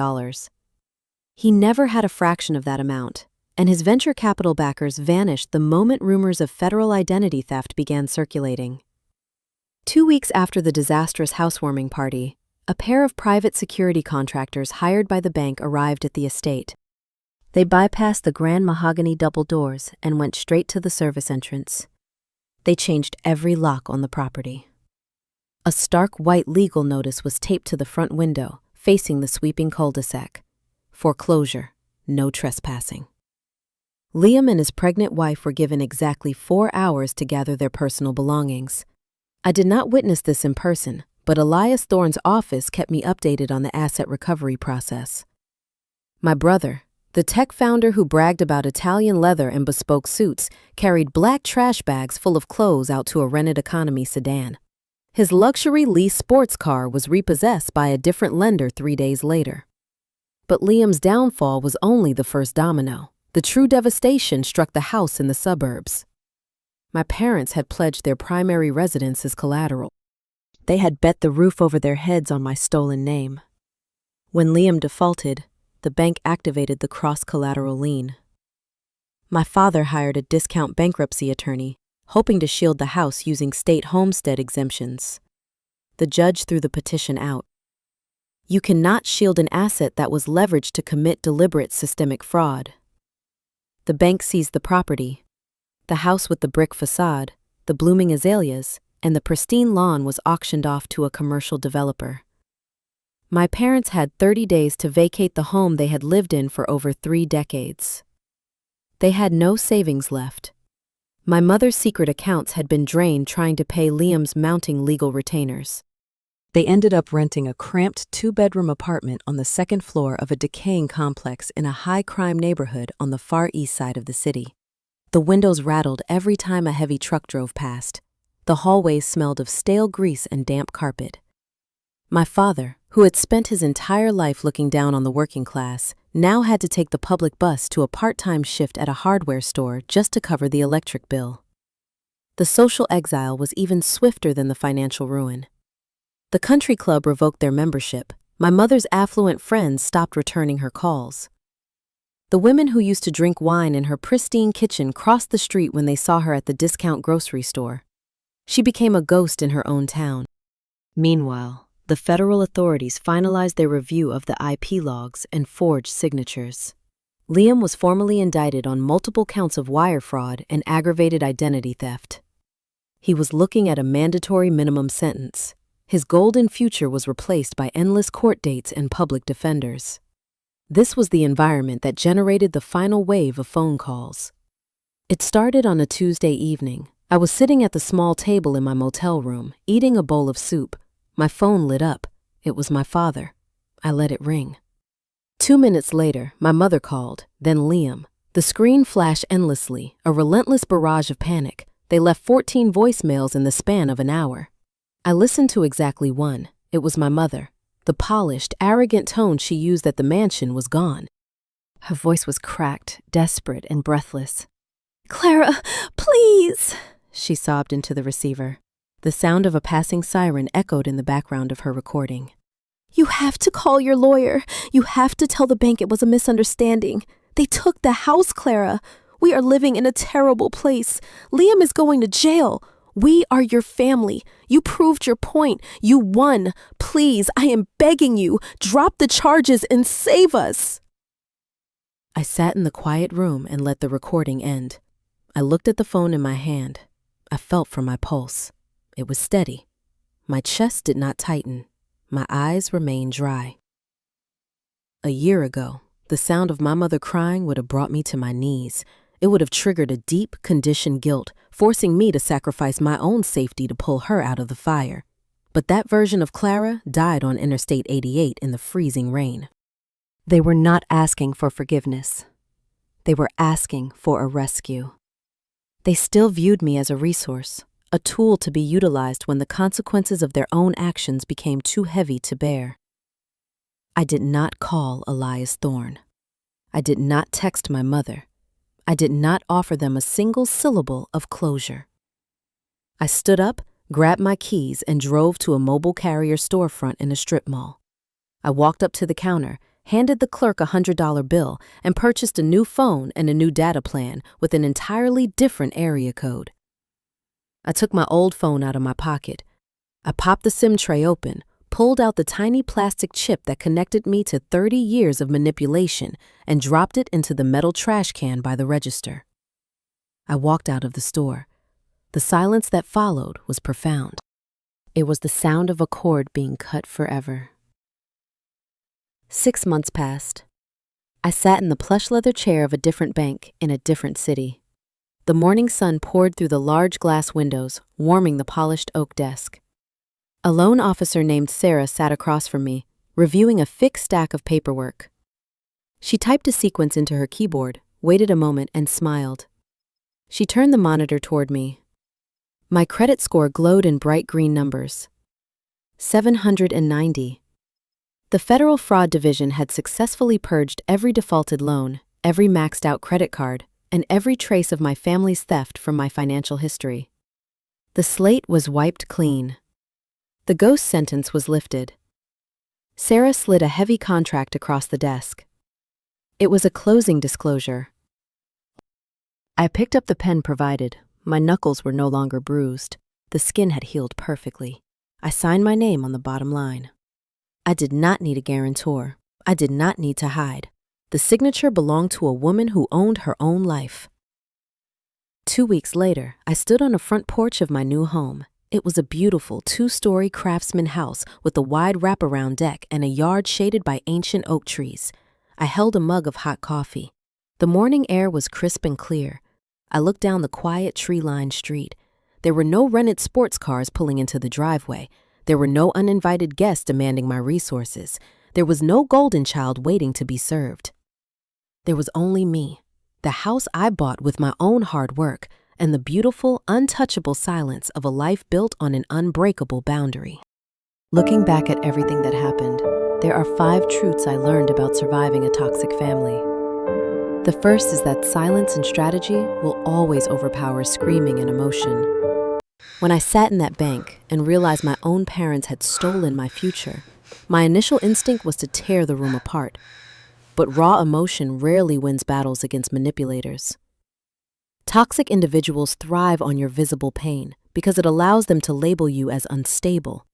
He never had a fraction of that amount, and his venture capital backers vanished the moment rumors of federal identity theft began circulating. 2 weeks after the disastrous housewarming party, a pair of private security contractors hired by the bank arrived at the estate. They bypassed the grand mahogany double doors and went straight to the service entrance. They changed every lock on the property. A stark white legal notice was taped to the front window, facing the sweeping cul-de-sac. Foreclosure, no trespassing. Liam and his pregnant wife were given exactly 4 hours to gather their personal belongings. I did not witness this in person, but Elias Thorne's office kept me updated on the asset recovery process. My brother, the tech founder who bragged about Italian leather and bespoke suits, carried black trash bags full of clothes out to a rented economy sedan. His luxury lease sports car was repossessed by a different lender 3 days later. But Liam's downfall was only the first domino. The true devastation struck the house in the suburbs. My parents had pledged their primary residence as collateral. They had bet the roof over their heads on my stolen name. When Liam defaulted, the bank activated the cross-collateral lien. My father hired a discount bankruptcy attorney, hoping to shield the house using state homestead exemptions. The judge threw the petition out. You cannot shield an asset that was leveraged to commit deliberate systemic fraud. The bank seized the property. The house with the brick facade, the blooming azaleas, and the pristine lawn was auctioned off to a commercial developer. My parents had 30 days to vacate the home they had lived in for over 3 decades. They had no savings left. My mother's secret accounts had been drained trying to pay Liam's mounting legal retainers. They ended up renting a cramped two-bedroom apartment on the second floor of a decaying complex in a high-crime neighborhood on the far east side of the city. The windows rattled every time a heavy truck drove past. The hallways smelled of stale grease and damp carpet. My father, who had spent his entire life looking down on the working class, now had to take the public bus to a part-time shift at a hardware store just to cover the electric bill. The social exile was even swifter than the financial ruin. The country club revoked their membership. My mother's affluent friends stopped returning her calls. The women who used to drink wine in her pristine kitchen crossed the street when they saw her at the discount grocery store. She became a ghost in her own town. Meanwhile, the federal authorities finalized their review of the IP logs and forged signatures. Liam was formally indicted on multiple counts of wire fraud and aggravated identity theft. He was looking at a mandatory minimum sentence. His golden future was replaced by endless court dates and public defenders. This was the environment that generated the final wave of phone calls. It started on a Tuesday evening. I was sitting at the small table in my motel room, eating a bowl of soup. My phone lit up. It was my father. I let it ring. 2 minutes later, my mother called, then Liam. The screen flashed endlessly, a relentless barrage of panic. They left 14 voicemails in the span of an hour. I listened to exactly one. It was my mother. The polished, arrogant tone she used at the mansion was gone. Her voice was cracked, desperate, and breathless. "Clara, please," she sobbed into the receiver. The sound of a passing siren echoed in the background of her recording. "You have to call your lawyer. You have to tell the bank it was a misunderstanding. They took the house, Clara. We are living in a terrible place. Liam is going to jail. We are your family. You proved your point. You won. Please, I am begging you, drop the charges and save us." I sat in the quiet room and let the recording end. I looked at the phone in my hand. I felt for my pulse. It was steady. My chest did not tighten. My eyes remained dry. A year ago, the sound of my mother crying would have brought me to my knees. It would have triggered a deep, conditioned guilt, forcing me to sacrifice my own safety to pull her out of the fire. But that version of Clara died on Interstate 88 in the freezing rain. They were not asking for forgiveness. They were asking for a rescue. They still viewed me as a resource, a tool to be utilized when the consequences of their own actions became too heavy to bear. I did not call Elias Thorne. I did not text my mother. I did not offer them a single syllable of closure. I stood up, grabbed my keys, and drove to a mobile carrier storefront in a strip mall. I walked up to the counter, handed the clerk a $100 bill, and purchased a new phone and a new data plan with an entirely different area code. I took my old phone out of my pocket. I popped the SIM tray open, pulled out the tiny plastic chip that connected me to 30 years of manipulation, and dropped it into the metal trash can by the register. I walked out of the store. The silence that followed was profound. It was the sound of a cord being cut forever. 6 months passed. I sat in the plush leather chair of a different bank in a different city. The morning sun poured through the large glass windows, warming the polished oak desk. A loan officer named Sarah sat across from me, reviewing a thick stack of paperwork. She typed a sequence into her keyboard, waited a moment, and smiled. She turned the monitor toward me. My credit score glowed in bright green numbers. 790. The Federal Fraud Division had successfully purged every defaulted loan, every maxed-out credit card, and every trace of my family's theft from my financial history. The slate was wiped clean. The ghost sentence was lifted. Sarah slid a heavy contract across the desk. It was a closing disclosure. I picked up the pen provided. My knuckles were no longer bruised. The skin had healed perfectly. I signed my name on the bottom line. I did not need a guarantor. I did not need to hide. The signature belonged to a woman who owned her own life. 2 weeks later, I stood on the front porch of my new home. It was a beautiful 2-story craftsman house with a wide wraparound deck and a yard shaded by ancient oak trees. I held a mug of hot coffee. The morning air was crisp and clear. I looked down the quiet tree-lined street. There were no rented sports cars pulling into the driveway. There were no uninvited guests demanding my resources. There was no golden child waiting to be served. There was only me, the house I bought with my own hard work, and the beautiful, untouchable silence of a life built on an unbreakable boundary. Looking back at everything that happened, there are 5 truths I learned about surviving a toxic family. The first is that silence and strategy will always overpower screaming and emotion. When I sat in that bank and realized my own parents had stolen my future, my initial instinct was to tear the room apart. But raw emotion rarely wins battles against manipulators. Toxic individuals thrive on your visible pain because it allows them to label you as unstable.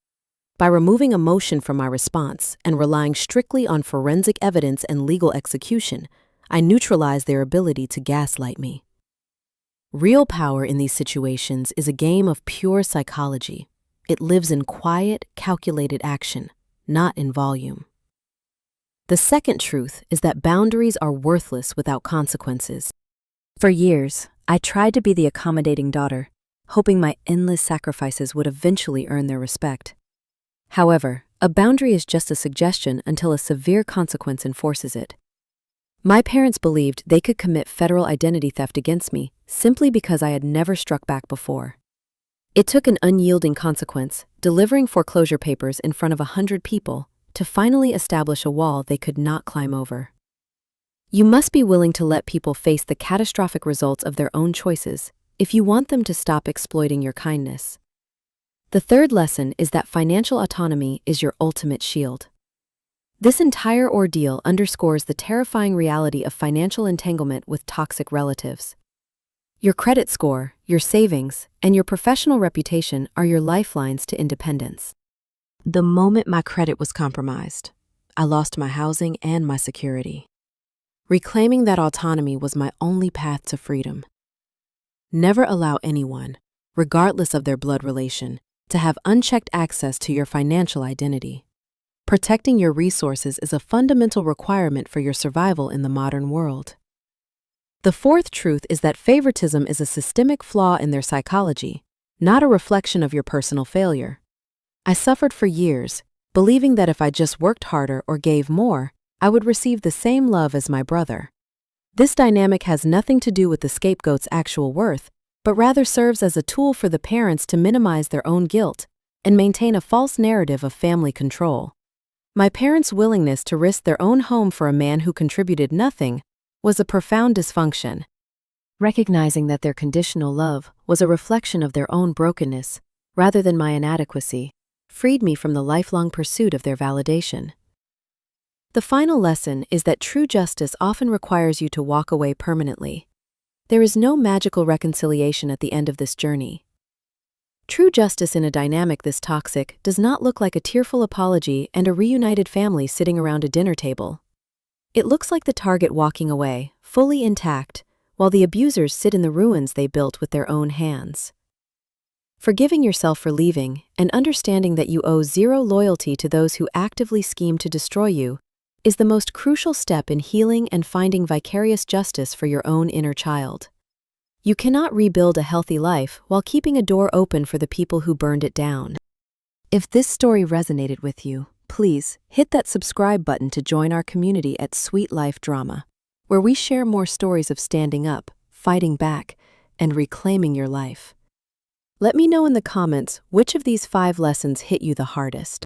By removing emotion from my response and relying strictly on forensic evidence and legal execution, I neutralize their ability to gaslight me. Real power in these situations is a game of pure psychology. It lives in quiet, calculated action, not in volume. The second truth is that boundaries are worthless without consequences. For years, I tried to be the accommodating daughter, hoping my endless sacrifices would eventually earn their respect. However, a boundary is just a suggestion until a severe consequence enforces it. My parents believed they could commit federal identity theft against me simply because I had never struck back before. It took an unyielding consequence, delivering foreclosure papers in front of 100 people, to finally establish a wall they could not climb over. You must be willing to let people face the catastrophic results of their own choices if you want them to stop exploiting your kindness. The third lesson is that financial autonomy is your ultimate shield. This entire ordeal underscores the terrifying reality of financial entanglement with toxic relatives. Your credit score, your savings, and your professional reputation are your lifelines to independence. The moment my credit was compromised, I lost my housing and my security. Reclaiming that autonomy was my only path to freedom. Never allow anyone, regardless of their blood relation, to have unchecked access to your financial identity. Protecting your resources is a fundamental requirement for your survival in the modern world. The fourth truth is that favoritism is a systemic flaw in their psychology, not a reflection of your personal failure. I suffered for years, believing that if I just worked harder or gave more, I would receive the same love as my brother. This dynamic has nothing to do with the scapegoat's actual worth, but rather serves as a tool for the parents to minimize their own guilt and maintain a false narrative of family control. My parents' willingness to risk their own home for a man who contributed nothing was a profound dysfunction. Recognizing that their conditional love was a reflection of their own brokenness, rather than my inadequacy, freed me from the lifelong pursuit of their validation. The final lesson is that true justice often requires you to walk away permanently. There is no magical reconciliation at the end of this journey. True justice in a dynamic this toxic does not look like a tearful apology and a reunited family sitting around a dinner table. It looks like the target walking away, fully intact, while the abusers sit in the ruins they built with their own hands. Forgiving yourself for leaving and understanding that you owe zero loyalty to those who actively scheme to destroy you is the most crucial step in healing and finding vicarious justice for your own inner child. You cannot rebuild a healthy life while keeping a door open for the people who burned it down. If this story resonated with you, please hit that subscribe button to join our community at Sweet Life Drama, where we share more stories of standing up, fighting back, and reclaiming your life. Let me know in the comments which of these 5 lessons hit you the hardest.